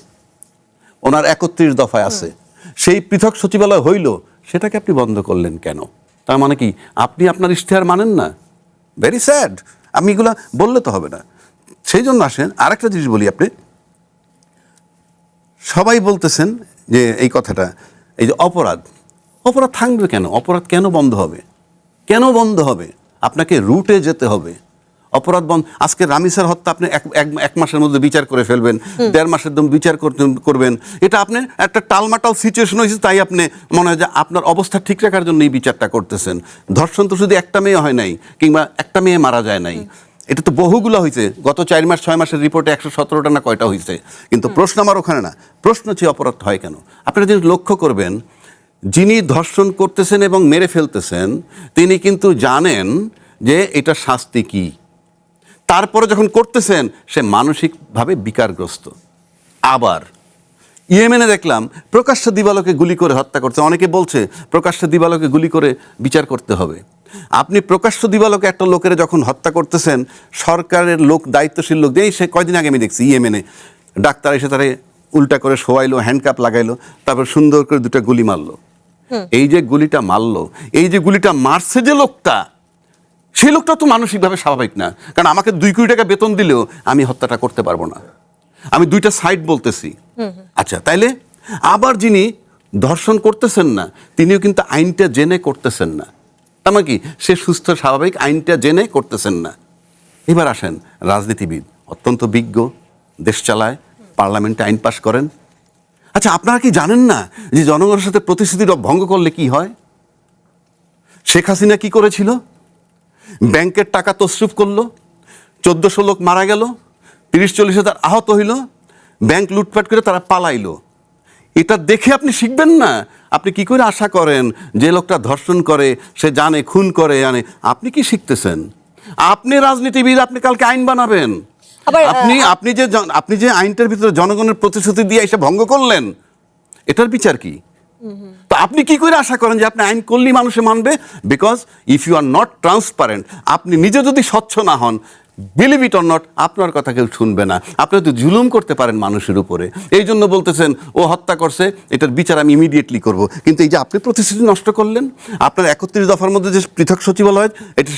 ওনার 31 দফায় আছে। সেই পৃথক সচিবালয় হইল, সেটাকে আপনি বন্ধ করলেন কেন? তার মানে কি আপনি আপনার ইশতেহার মানেন না? Very sad. আমি এগুলা বললে তো হবে না। সেই জন্য আসেন আরেকটা জিনিস বলি। আপনি সবাই বলতেছেন যে এই কথাটা, এই যে অপরাধ থাকবে কেন? অপরাধ কেন বন্ধ হবে? কেন বন্ধ হবে? আপনাকে রুটে যেতে হবে। অপরাধ বন্ধ। আজকে রামিসার হত্যা আপনি এক মাসের মধ্যে বিচার করে ফেলবেন, 1.5 মাসের বিচার করবেন। এটা আপনি একটা টালমাটাল সিচুয়েশন হয়েছে, তাই আপনি মনে হয় যে আপনার অবস্থা ঠিক রাখার জন্য এই বিচারটা করতেছেন। ধর্ষণ তো শুধু একটা মেয়ে হয় নাই, কিংবা একটা মেয়ে মারা যায় নাই, এটা তো বহুগুলো হয়েছে। গত 4 মাস 6 মাসের রিপোর্টে 117টা না কয়টা হয়েছে। কিন্তু প্রশ্ন আমার ওখানে না, প্রশ্ন হচ্ছে অপরাধ হয় কেন? আপনারা যদি লক্ষ্য করবেন, যিনি ধর্ষণ করতেছেন এবং মেরে ফেলতেছেন তিনি কিন্তু জানেন যে এটা শাস্তি কি। তারপরে যখন করতেছেন সে মানসিকভাবে বিকারগ্রস্ত। আবার ইয়েমেনে দেখলাম প্রকাশ্য দিবালোকে গুলি করে হত্যা করছে। অনেকে বলছে প্রকাশ্য দিবালোকে গুলি করে বিচার করতে হবে। আপনি প্রকাশ্য দিবালোকে একটা লোকের যখন হত্যা করতেছেন, সরকারের লোক, দায়িত্বশীল লোক, যেই সে কয়দিন আগে আমি দেখছি ইয়েমেনে ডাক্তার এসে তারে উল্টা করে শোয়াইলো, হ্যান্ডকাপ লাগাইলো, তারপর সুন্দর করে 2টা গুলি মারলো। এই যে গুলিটা মারলো, এই যে গুলিটা মারছে যে লোকটা, সেই লোকটা তো মানসিকভাবে স্বাভাবিক না। কারণ আমাকে 2 কোটি টাকা বেতন দিলেও আমি হত্যাটা করতে পারবো না। আমি 2টা সাইড বলতেছি। আচ্ছা, তাইলে আবার যিনি ধর্ষণ করতেছেন না তিনিও কিন্তু আইনটা জেনে করতেছেন না। তার মানে কি সে সুস্থ স্বাভাবিক, আইনটা জেনে করতেছেন না। এবার আসেন রাজনীতিবিদ, অত্যন্ত বিজ্ঞ, দেশ চালায়, পার্লামেন্টে আইন পাশ করেন। আচ্ছা, আপনারা কি জানেন না যে জনগণের সাথে প্রতিশ্রুতি ভঙ্গ করলে কি হয়? শেখ হাসিনা কি করেছিল? ব্যাংকের টাকা তছরুপ করলো, 1400 লোক মারা গেল, 30-40 হাজার আহত হইল, ব্যাংক লুটপাট করে তারা পালাইলো। এটা দেখে আপনি শিখবেন না? আপনি কি করে আশা করেন যে লোকটা ধর্ষণ করে, সে জানে, খুন করে আনে? আপনি কি শিখতেছেন? আপনি রাজনীতিবিদ, আপনি কালকে আইন বানাবেন। আবার আপনি যে আইনটার ভিতরে জনগণের প্রতিশ্রুতি দিয়ে এসে ভঙ্গ করলেন, এটার বিচার কি? তো আপনি কি করে আশা করেন যে আপনি আইন করলেই মানুষে মানবে? Because if you are not transparent, আপনি নিজে যদি স্বচ্ছ না হন, বিলিভ ইট অর নট, আপনার কথা কেউ শুনবে না। আপনি তো জুলুম করতে পারেন মানুষের উপরে, এই জন্য বলতেছেন ও হত্যা করছে, এটার বিচার আমি ইমিডিয়েটলি করব। কিন্তু এই যে আপনি প্রতিশ্রুতি নষ্ট করলেন, আপনার 31 দফার মধ্যে যে পৃথক সচিবালয়,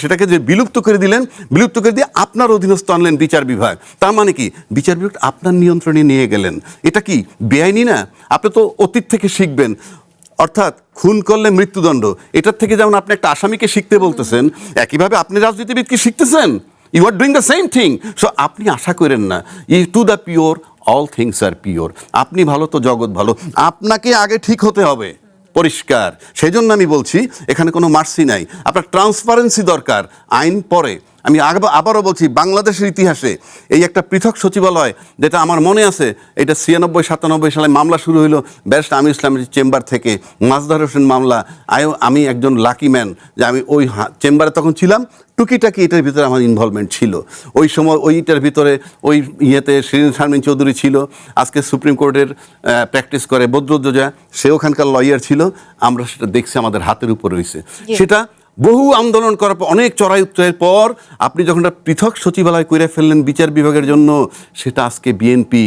সেটাকে যে বিলুপ্ত করে দিলেন, বিলুপ্ত করে দিয়ে আপনার অধীনস্থ আনলেন বিচার বিভাগ। তার মানে কি? বিচার বিভাগ আপনার নিয়ন্ত্রণে নিয়ে গেলেন। এটা কি বেআইনি না? আপনি তো অতীত থেকে শিখবেন। অর্থাৎ খুন করলে মৃত্যুদণ্ড, এটার থেকে যেমন আপনি একটা আসামিকে শিখতে বলতেছেন, একইভাবে আপনি রাজনীতিবিদকে শিখতেছেন। You are doing the same thing. So আপনি আশা করেন না to the pure all things are pure. আপনি ভালো তো জগৎ ভালো। আপনাকে আগে ঠিক হতে হবে, পরিষ্কার। সেই জন্য আমি বলছি এখানে কোনো মার্সি নাই, আপনার ট্রান্সপারেন্সি দরকার। আইন পরে, আমি আবারও বলছি, বাংলাদেশের ইতিহাসে এই একটা পৃথক সচিবালয়, যেটা আমার মনে আছে, এটা 96-97 সালে মামলা শুরু হইলো ব্যারিস্টার আমির ইসলামের চেম্বার থেকে, মাজদার হোসেন মামলা। আমি একজন লাকি ম্যান যে আমি ওই চেম্বারে তখন ছিলাম, টুকিটাকি এটার ভিতরে আমার ইনভলভমেন্ট ছিল। ওই সময় ওইটার ভিতরে ওই ইয়েতে শিরিন শারমিন চৌধুরী ছিল, আজকে সুপ্রিম কোর্টের প্র্যাকটিস করে বদরুদ্দোজা, সে ওখানকার লয়ার ছিল। আমরা সেটা দেখছি, আমাদের হাতের উপর রয়েছে। সেটা বহু আন্দোলন করার পর, অনেক চড়াই উত্তরের পর আপনি যখন একটা পৃথক সচিবালয় করে ফেললেন বিচার বিভাগের জন্য, সেটা আজকে বিএনপি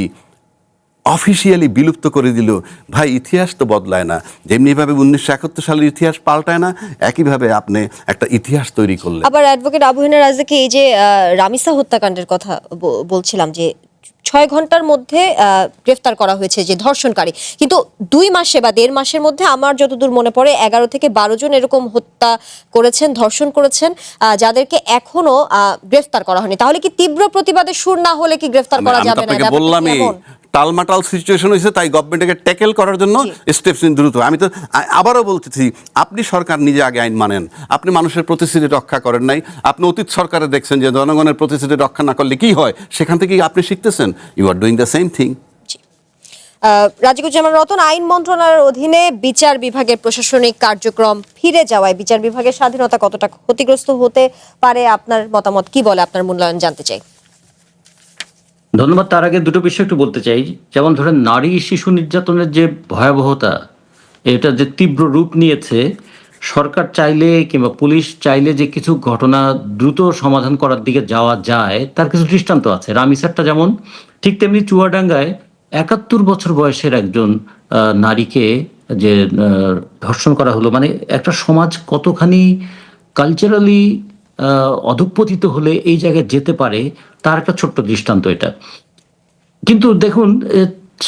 অফিসিয়ালি বিলুপ্ত করে দিল। ভাই, ইতিহাস তো বদলায় না। যেমনিভাবে 1971 সালের ইতিহাস পাল্টায় না, একইভাবে আপনি একটা ইতিহাস তৈরি করলেন। আবার অ্যাডভোকেট আবু হেনা রাজাকে এই যে রামিসা হত্যাকাণ্ডের কথা বলছিলাম, যে 6 ঘন্টার মধ্যে গ্রেফতার করা হয়েছে যে ধর্ষণকারী, কিন্তু 2 মাসে বা 1.5 মাসের মধ্যে আমার যতদূর মনে পড়ে 11 থেকে 12 জন এরকম হত্যা করেছেন, ধর্ষণ করেছেন, যাদেরকে এখনো গ্রেফতার করা হয়নি। তাহলে কি তীব্র প্রতিবাদের সুর না হলে কি গ্রেফতার করা যাবে না? আপনাকে বললামই, টালমাটাল সিচুয়েশন হয়েছে, তাই গভর্নমেন্টকে ট্যাকেল করার জন্য স্টেপস নিন দ্রুত। আমি তো আবারও বলতেছি, আপনি সরকার নিজে আগে আইন মানেন। আপনি মানুষের প্রতিশ্রুতি রক্ষা করেন নাই। আপনি অতীত সরকারে দেখছেন যে জনগণের প্রতিশ্রুতি রক্ষা না করলে কি হয়, সেখান থেকেই আপনি শিখতেছেন। You are doing the same thing. Rajikuzzaman Ratan, আইন মন্ত্রণালয়ের অধীনে বিচার বিভাগের প্রশাসনিক কার্যক্রম ফিরে যাওয়ায় বিচার বিভাগের স্বাধীনতা কতটা ক্ষতিগ্রস্ত হতে পারে, আপনার মতামত কি বলে? আপনার মূল্যায়ন জানতে চাই। ধন্যবাদ। তার আগে দুটো বিষয় একটু বলতে চাই। যেমন ধরেন, নারী শিশু নির্যাতনের যে ভয়াবহতা, এটা যে তীব্র রূপ নিয়েছে, সরকার চাইলে কিংবা পুলিশ চাইলে যে কিছু ঘটনা দ্রুত সমাধান করার দিকে যাওয়া যায়, তার কিছু দৃষ্টান্ত আছে। রামিসারটা যেমন, ঠিক তেমনি চুয়াডাঙ্গায় 71 বছর বয়সের একজন নারীকে যে ধর্ষণ করা হলো, মানে একটা সমাজ কতখানি কালচারালি অধঃপতিত হলে এই জায়গায় যেতে পারে, তার একটা ছোট্ট দৃষ্টান্ত এটা। কিন্তু দেখুন,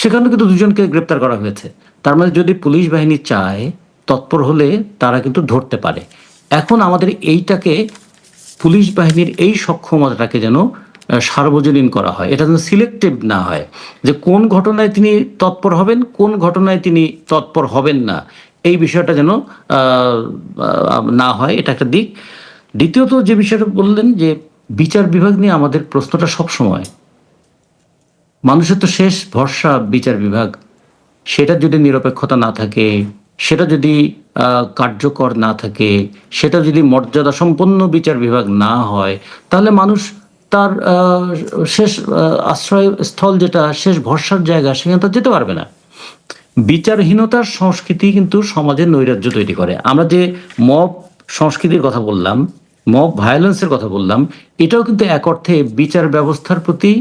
সেখানে কিন্তু 2 জনকে গ্রেপ্তার করা হয়েছে। তার মানে যদি পুলিশ বাহিনী চায়, তৎপর হলে তারা কিন্তু ধরতে পারে। এখন আমাদের এইটাকে, পুলিশ বাহিনীর এই সক্ষমতাটাকে যেন সার্বজনীন করা হয়, এটা যেন সিলেক্টিভ না হয়, যে কোন ঘটনায় তিনি তৎপর হবেন, কোন ঘটনায় তিনি তৎপর হবেন না, এই বিষয়টা যেন না হয়, এটা একটা দিক। দ্বিতীয়ত যে বিষয়টা বললেন, যে বিচার বিভাগ নিয়ে আমাদের প্রশ্নটা সবসময়, মানুষের তো শেষ ভরসা বিচার বিভাগ। সেটা যদি নিরপেক্ষতা না থাকে, সেটা যদি কার্যকর না থাকে, সেটা যদি মর্যাদা সম্পন্ন বিচার বিভাগ না হয়, তাহলে মানুষ তার শেষ আশ্রয়স্থল, যেটা শেষ ভরসার জায়গা, সেখানে তার যেতে পারবে না। বিচারহীনতার সংস্কৃতি কিন্তু সমাজের নৈরাজ্য তৈরি করে। আমরা যে মব সংস্কৃতির কথা বললাম, মব ভায়োলেন্সের কথা বললাম, এটাও কিন্তু এক অর্থে বিচার ব্যবস্থার প্রতি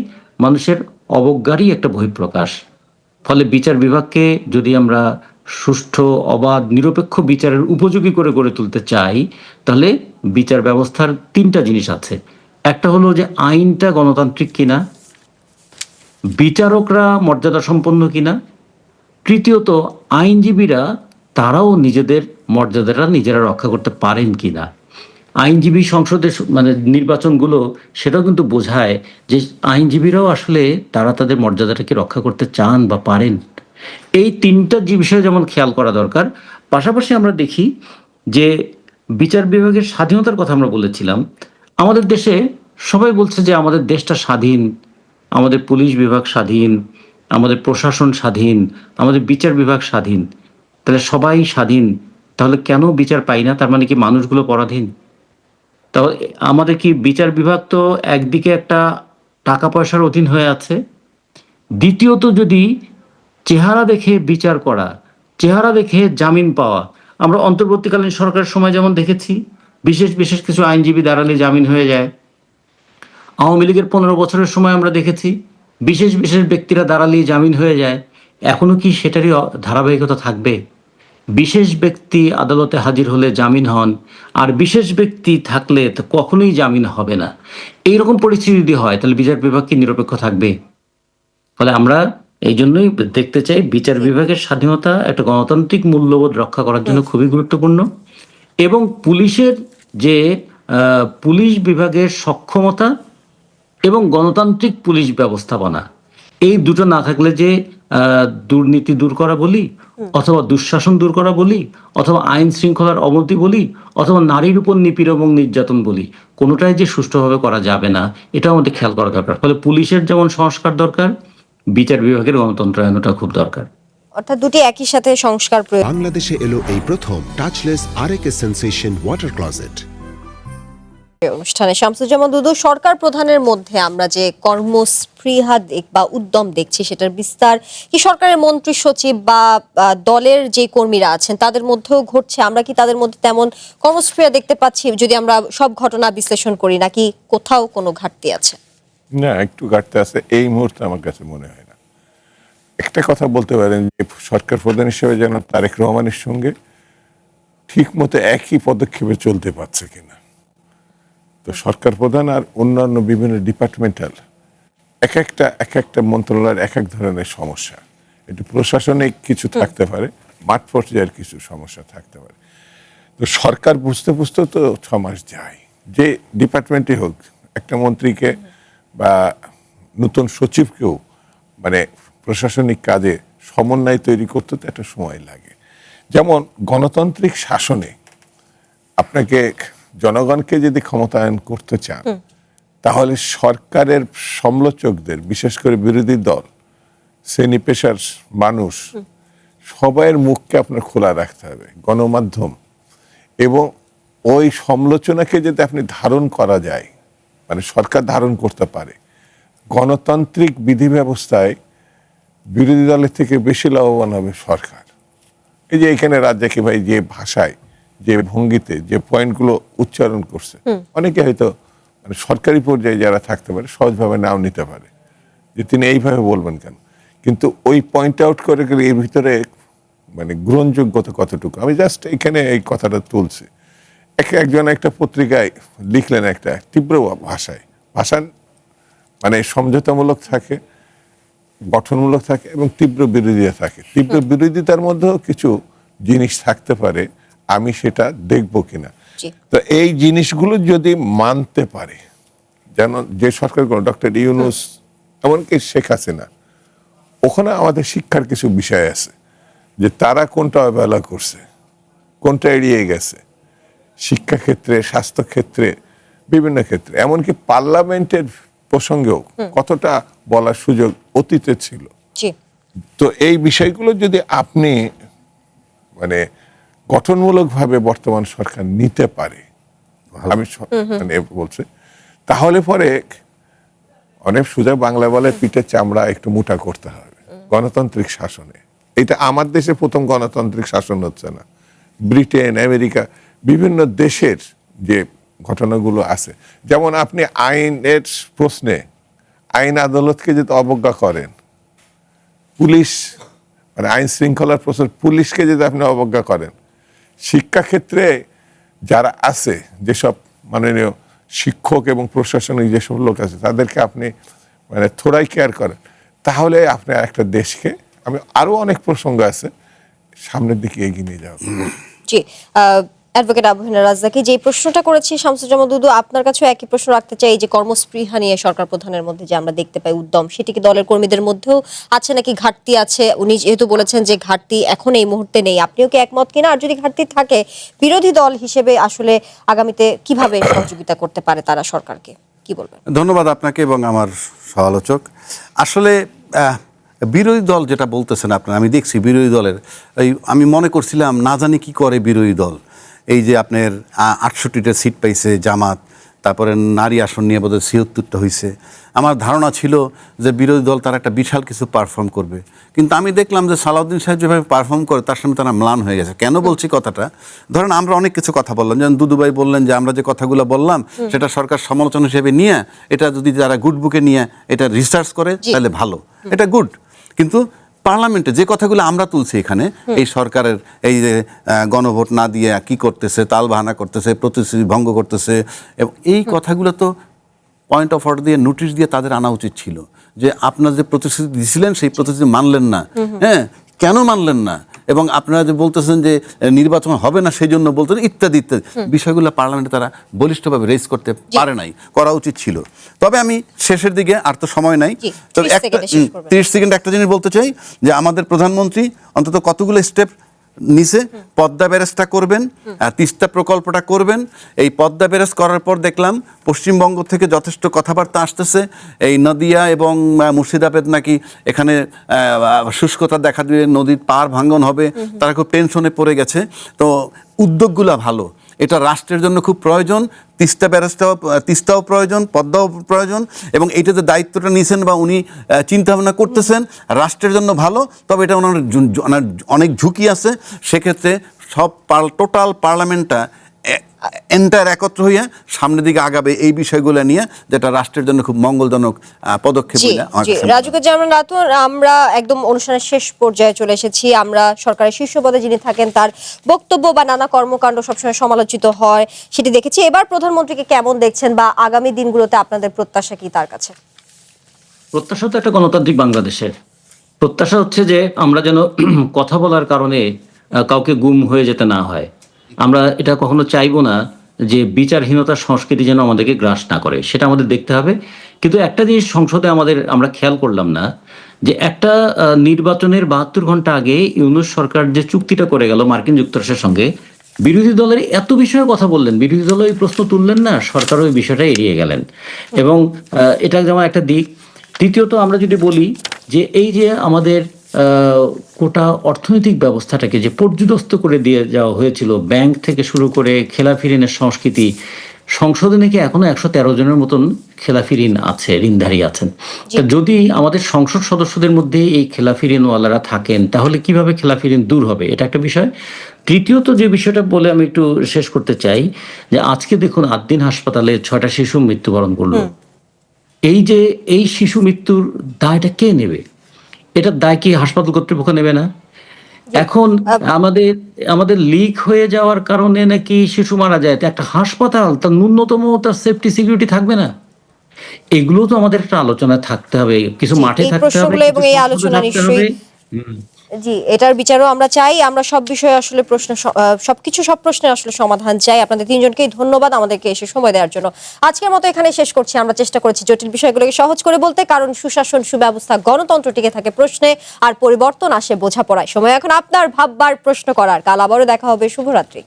মানুষের অবজ্ঞারই একটা বহিঃপ্রকাশ। ফলে বিচার বিভাগকে যদি আমরা সুষ্ঠু, অবাধ, নিরপেক্ষ বিচারের উপযোগী করে গড়ে তুলতে চাই, তাহলে বিচার ব্যবস্থার 3টা জিনিস আছে। একটা হলো যে আইনটা গণতান্ত্রিক কিনা, বিচারকরা মর্যাদা সম্পন্ন কিনা, তৃতীয়ত আইনজীবীরা তারাও নিজেদের মর্যাদাটা নিজেরা রক্ষা করতে পারেন কিনা। আইনজীবী সংসদের মানে নির্বাচনগুলো সেটাও কিন্তু বোঝায় যে আইনজীবীরাও আসলে তারা তাদের মর্যাদাটাকে রক্ষা করতে চান বা পারেন। এই তিনটা যে বিষয় যেমন খেয়াল করা দরকার। পাশাপাশি আমরা দেখি যে বিচার বিভাগের স্বাধীনতার কথা আমরা বলেছিলাম। আমাদের দেশে সবাই বলছে যে আমাদের দেশটা স্বাধীন, আমাদের পুলিশ বিভাগ স্বাধীন, আমাদের প্রশাসন স্বাধীন, আমাদের বিচার বিভাগ স্বাধীন। তাহলে সবাই স্বাধীন, তাহলে কেন বিচার পাই না? তার মানে কি মানুষগুলো পরাধীন? তাহলে আমাদের কি বিচার বিভাগ তো একদিকে একটা টাকা পয়সার অধীন হয়ে আছে, দ্বিতীয়ত যদি চেহারা দেখে বিচার করা, চেহারা দেখে জামিন পাওয়া, আমরা অন্তর্বর্তীকালীন সরকারের সময় যেমন দেখেছি বিশেষ বিশেষ কিছু আইনজীবী দাঁড়ালে জামিন হয়ে যায়। আওয়ামী লীগের 15 বছরের সময় আমরা দেখেছি বিশেষ বিশেষ ব্যক্তিরা দাঁড়ালেই জামিন হয়ে যায়। এখনো কি সেটারই ধারাবাহিকতা থাকবে? বিশেষ ব্যক্তি আদালতে হাজির হলে জামিন হন, আর বিশেষ ব্যক্তি থাকলে তো কখনোই জামিন হবে না। এইরকম পরিস্থিতি যদি হয় তাহলে বিচার বিভাগ কি নিরপেক্ষ থাকবে? ফলে আমরা এই জন্যই দেখতে চাই বিচার বিভাগের স্বাধীনতা একটা গণতান্ত্রিক মূল্যবোধ রক্ষা করার জন্য খুবই গুরুত্বপূর্ণ, এবং পুলিশের যে পুলিশ বিভাগের সক্ষমতা এবং গণতান্ত্রিক পুলিশ ব্যবস্থাপনা, এই দুটো না থাকলে যে দুর্নীতি দূর করা বলি, অথবা দুঃশাসন দূর করা বলি, অথবা আইন শৃঙ্খলার অবনতি বলি, অথবা নারীর উপর নিপীড়ন এবং নির্যাতন বলি, কোনোটাই যে সুষ্ঠুভাবে করা যাবে না, এটা আমাদের খেয়াল করা দরকার। ফলে পুলিশের যেমন সংস্কার দরকার, বিচার বিভাগের গণতন্ত্রায়নটা খুব দরকার। অর্থাৎ দুটি একই সাথে সংস্কার প্রয়োজন। বাংলাদেশে এলো এই প্রথম টাচলেস আরএকে সেন্সেশন ওয়াটার ক্লজেট। অনুষ্ঠানে শামসুজ্জামান দুদু, সরকার প্রধানের মধ্যে আমরা যে কর্মস্পৃহা বা উদ্যম দেখছি সেটার বিস্তার কি সরকারের মন্ত্রী সচিব বা দলের যে কর্মীরা আছেন তাদের মধ্যেও ঘটছে? আমরা কি তাদের মধ্যে তেমন কর্মস্পৃহা দেখতে পাচ্ছি যদি আমরা সব ঘটনা বিশ্লেষণ করি, নাকি কোথাও কোনো ঘাটতি আছে? না, একটু ঘাটতে আছে এই মুহূর্তে আমার কাছে মনে হয় না। একটা কথা বলতে পারেন যে সরকার প্রধান হিসেবে যেন তারেক রহমানের সঙ্গে ঠিক মতো একই পদক্ষেপে চলতে পারছে কিনা। তো সরকার প্রধান আর অন্যান্য বিভিন্ন ডিপার্টমেন্টাল এক একটা মন্ত্রণালয়ের এক এক ধরনের সমস্যা, একটু প্রশাসনিক কিছু থাকতে পারে, মাঠ পর্যায়ের কিছু সমস্যা থাকতে পারে। তো সরকার বুঝতে বুঝতে তো 6 মাস যায়, যে ডিপার্টমেন্টই হোক, একটা মন্ত্রীকে বা নতুন সচিবকেও মানে প্রশাসনিক কাজে সমন্বয় তৈরি করতে তো একটা সময় লাগে। যেমন গণতান্ত্রিক শাসনে আপনাকে জনগণকে যদি ক্ষমতায়ন করতে চান তাহলে সরকারের সমালোচকদের, বিশেষ করে বিরোধী দল, শ্রেণী পেশার মানুষ, সবাইয়ের মুখকে আপনার খোলা রাখতে হবে, গণমাধ্যম, এবং ওই সমালোচনাকে যদি আপনি ধারণ করা যায়, মানে সরকার ধারণ করতে পারে, গণতান্ত্রিক বিধি ব্যবস্থায় বিরোধী দলের থেকে বেশি লাভবান হবে সরকার। এই যে এখানে রাজ্জাকি ভাই যে ভাষায়, যে ভঙ্গিতে, যে পয়েন্টগুলো উচ্চারণ করছে, অনেকে হয়তো মানে সরকারি পর্যায়ে যারা থাকতে পারে সহজভাবে নাও নিতে পারে যে তিনি এইভাবে বলবেন কেন, কিন্তু ওই পয়েন্ট আউট করে গেলে এর ভিতরে মানে গ্রহণযোগ্যতা কতটুকু। আমি জাস্ট এখানে এই কথাটা তুলছি। একজন একটা পত্রিকায় লিখলেন একটা তীব্র ভাষায়, ভাষা মানে সমঝোতামূলক থাকে, গঠনমূলক থাকে এবং তীব্র বিরোধিতা থাকে। তীব্র বিরোধিতার মধ্যেও কিছু জিনিস থাকতে পারে, আমি সেটা দেখব কিনা। তো এই জিনিসগুলো যদি মানতে পারে, যেন যে সরকারগুলো, ডক্টর ইউনূস, এমনকি শেখ হাসিনা, ওখানে আমাদের শিক্ষার কিছু বিষয় আছে যে তারা কোনটা অবহেলা করছে, কোনটা এড়িয়ে গেছে, শিক্ষাক্ষেত্রে, স্বাস্থ্যক্ষেত্রে, বিভিন্ন ক্ষেত্রে, এমনকি পার্লামেন্টের প্রসঙ্গেও কতটা বলার সুযোগ অতীতে ছিল। তো এই বিষয়গুলো যদি আপনি মানে গঠনমূলকভাবে বর্তমান সরকার নিতে পারে, আমি মানে বলছি, তাহলে পরে অনেক সোজা বাংলা বলে পিঠের চামড়া একটু মোটা করতে হবে গণতান্ত্রিক শাসনে। এটা আমার দেশে প্রথম গণতান্ত্রিক শাসন হচ্ছে না, ব্রিটেন, আমেরিকা, বিভিন্ন দেশের যে ঘটনাগুলো আছে। যেমন আপনি আইনের প্রশ্নে আইন আদালতকে যদি অবজ্ঞা করেন, পুলিশ মানে আইন শৃঙ্খলার প্রশ্নে পুলিশকে যদি আপনি অবজ্ঞা করেন, শিক্ষাক্ষেত্রে যারা আছে, যেসব মাননীয় শিক্ষক এবং প্রশাসনিক যেসব লোক আছে তাদেরকে আপনি মানে থোড়াই কেয়ার করেন, তাহলে আপনি একটা দেশকে, আমি আরো অনেক প্রসঙ্গ আছে, সামনের দিকে এগিয়ে নিয়ে যাবেন। জি, অ্যাডভোকেট আবু হেনা রাজ্জাকি, যে প্রশ্নটা করেছি শামসুজ্জামান দুদু, আপনার কাছেও একই প্রশ্ন রাখতে চাই। এই যে কর্মস্পৃহা নিয়ে সরকার প্রধানের মধ্যে যে আমরা দেখতে পাই উদ্যম, সেটি কি দলের কর্মীদের মধ্যেও আছে নাকি ঘাটতি আছে? উনি যেহেতু বলেছেন যে ঘাটতি এখন এই মুহূর্তে নেই, আপনিও কি একমত কিনা? আর যদি ঘাটতি থাকে, বিরোধী দল হিসেবে আসলে আগামীতে কিভাবে সহযোগিতা করতে পারে তারা সরকারকে, কি বলবেন? ধন্যবাদ আপনাকে এবং আমার সমালোচক। আসলে বিরোধী দল যেটা বলতেছেন আপনার, আমি দেখছি বিরোধী দলের আমি মনে করছিলাম না জানি কি করে বিরোধী দল। এই যে আপনার 68টা সিট পাইছে জামাত, তারপরে নারী আসন নিয়ে বোধহয় 76টা হয়েছে। আমার ধারণা ছিল যে বিরোধী দল তারা একটা বিশাল কিছু পারফর্ম করবে, কিন্তু আমি দেখলাম যে সালাউদ্দিন সাহেব যেভাবে পারফর্ম করে তার সামনে তারা ম্লান হয়ে গেছে। কেন বলছি কথাটা? ধরেন আমরা অনেক কিছু কথা বললাম, যেমন দুদুভাই বললেন যে আমরা যে কথাগুলো বললাম সেটা সরকার সমালোচনা হিসেবে নিয়ে এটা যদি যারা গুড বুকে নিয়ে এটা রিসার্চ করে তাহলে ভালো, এটা গুড। কিন্তু পার্লামেন্টে যে কথাগুলো আমরা তুলছি এখানে, এই সরকারের এই যে গণভোট না দিয়ে কি করতেছে, তালবাহানা করতেছে, প্রতিশ্রুতি ভঙ্গ করতেছে, এবং এই কথাগুলো তো পয়েন্ট অফ অর্ডার দিয়ে নোটিশ দিয়ে তাদের আনা উচিত ছিল যে আপনারা যে প্রতিশ্রুতি দিয়েছিলেন সেই প্রতিশ্রুতি মানলেন না। হ্যাঁ, কেন মানলেন না? এবং আপনারা যে বলতেছেন যে নির্বাচন হবে না সেই জন্য বলতেছেন ইত্যাদি ইত্যাদি বিষয়গুলো পার্লামেন্টে তারা বলিষ্ঠভাবে রেজ করতে পারে নাই, করা উচিত ছিল। তবে আমি শেষের দিকে, আর তো সময় নাই, তবে 30 সেকেন্ড একটা জিনিস বলতে চাই যে আমাদের প্রধানমন্ত্রী অন্তত কতগুলো স্টেপ নিচে পদ্মা ব্যারেজটা করবেন, তিস্তা প্রকল্পটা করবেন। এই পদ্মা ব্যারেজ করার পর দেখলাম পশ্চিমবঙ্গ থেকে যথেষ্ট কথাবার্তা আসতেছে, এই নদিয়া এবং মুর্শিদাবাদ নাকি এখানে শুষ্কতা দেখা দিয়ে নদীর পাড় ভাঙ্গন হবে, তারা খুব টেনশনে পড়ে গেছে। তো উদ্যোগগুলো ভালো, এটা রাষ্ট্রের জন্য খুব প্রয়োজন। তিস্তাও প্রয়োজন, পদ্মাও প্রয়োজন, এবং এইটা যে দায়িত্বটা নিয়েছেন বা উনি চিন্তাভাবনা করতেছেন রাষ্ট্রের জন্য ভালো। তবে এটা ওনার অনেক ঝুঁকি আছে। সেক্ষেত্রে সব টোটাল পার্লামেন্টটা এন্টার একত্র হইয়া সামনের দিকে আগাবে এই বিষয়গুলো নিয়ে, যেটা রাষ্ট্রের জন্য খুব মঙ্গলজনক পদক্ষেপ বলে আমার কাছে মনে হয়। রাজুকুজ্জামান রাতুল, আমরা একদম অনুষ্ঠানের শেষ পর্যায়ে চলে এসেছি। আমরা সরকারের শীর্ষ পদে যিনি থাকেন তার বক্তব্য বা নানা কর্মকাণ্ড সবসময় সমালোচিত হয়, সেটি দেখেছি। এবার প্রধানমন্ত্রীকে কেমন দেখছেন বা আগামী দিনগুলোতে আপনাদের প্রত্যাশা কি তার কাছে? প্রত্যাশা তো একটা গণতান্ত্রিক বাংলাদেশের প্রত্যাশা হচ্ছে যে আমরা যেন কথা বলার কারণে কাউকে গুম হয়ে যেতে না হয়। আমরা এটা কখনো চাইবো না যে বিচারহীনতার সংস্কৃতি যেন আমাদেরকে গ্রাস না করে, সেটা আমাদের দেখতে হবে। কিন্তু একটা জিনিস সংসদে আমরা খেয়াল করলাম না, যে একটা নির্বাচনের 72 ঘন্টা আগে ইউনূস সরকার যে চুক্তিটা করে গেল মার্কিন যুক্তরাষ্ট্রের সঙ্গে, বিরোধী দলের এত বিষয়ে কথা বললেন, বিরোধী দল ওই প্রশ্ন তুললেন না, সরকার ওই বিষয়টা এড়িয়ে গেলেন, এবং এটা যেমন একটা দিক। দ্বিতীয়ত আমরা যদি বলি যে এই যে আমাদের গোটা অর্থনৈতিক ব্যবস্থাটাকে যে পর্যুদস্ত করে দিয়ে যাওয়া হয়েছিল, ব্যাংক থেকে শুরু করে খেলাফি ঋণের সংস্কৃতি, সংসদে নাকি এখনো 113 জনের মতন খেলাফি ঋণ আছে, ঋণধারী আছেন। যদি আমাদের সংসদ সদস্যদের মধ্যে এই খেলাফি ঋণওয়ালারা থাকেন, তাহলে কিভাবে খেলাফি ঋণ দূর হবে, এটা একটা বিষয়। তৃতীয়ত যে বিষয়টা বলে আমি একটু শেষ করতে চাই, যে আজকে দেখুন 8 দিন হাসপাতালে 6টা শিশু মৃত্যুবরণ করলো। এই শিশু মৃত্যুর দায়টা কে নেবে? এটার দায় কি হাসপাতাল কর্তৃপক্ষ নেবে না? এখন আমাদের লিক হয়ে যাওয়ার কারণে নাকি শিশু মারা যায়, একটা হাসপাতাল তার ন্যূনতম তার সেফটি সিকিউরিটি থাকবে না? এগুলো তো আমাদের একটা আলোচনায় থাকতে হবে, কিছু মাঠে থাকতে হবে এবং এই আলোচনা নিশ্চয়ই এটার বিচারও আমরা চাই। আমরা সব বিষয়ে আসলে সব প্রশ্নের আসলে সমাধান চাই। আপনাদের তিনজনকেই ধন্যবাদ আমাদেরকে এসে সময় দেওয়ার জন্য। আজকের মতো এখানে শেষ করছি। আমরা চেষ্টা করেছি জটিল বিষয়গুলোকে সহজ করে বলতে, কারণ সুশাসন, সুব্যবস্থা, গণতন্ত্র টিকে থাকে প্রশ্নে, আর পরিবর্তন আসে বোঝাপড়ায়। সময় এখন আপনার ভাববার, প্রশ্ন করার। কাল আবারও দেখা হবে। শুভরাত্রি।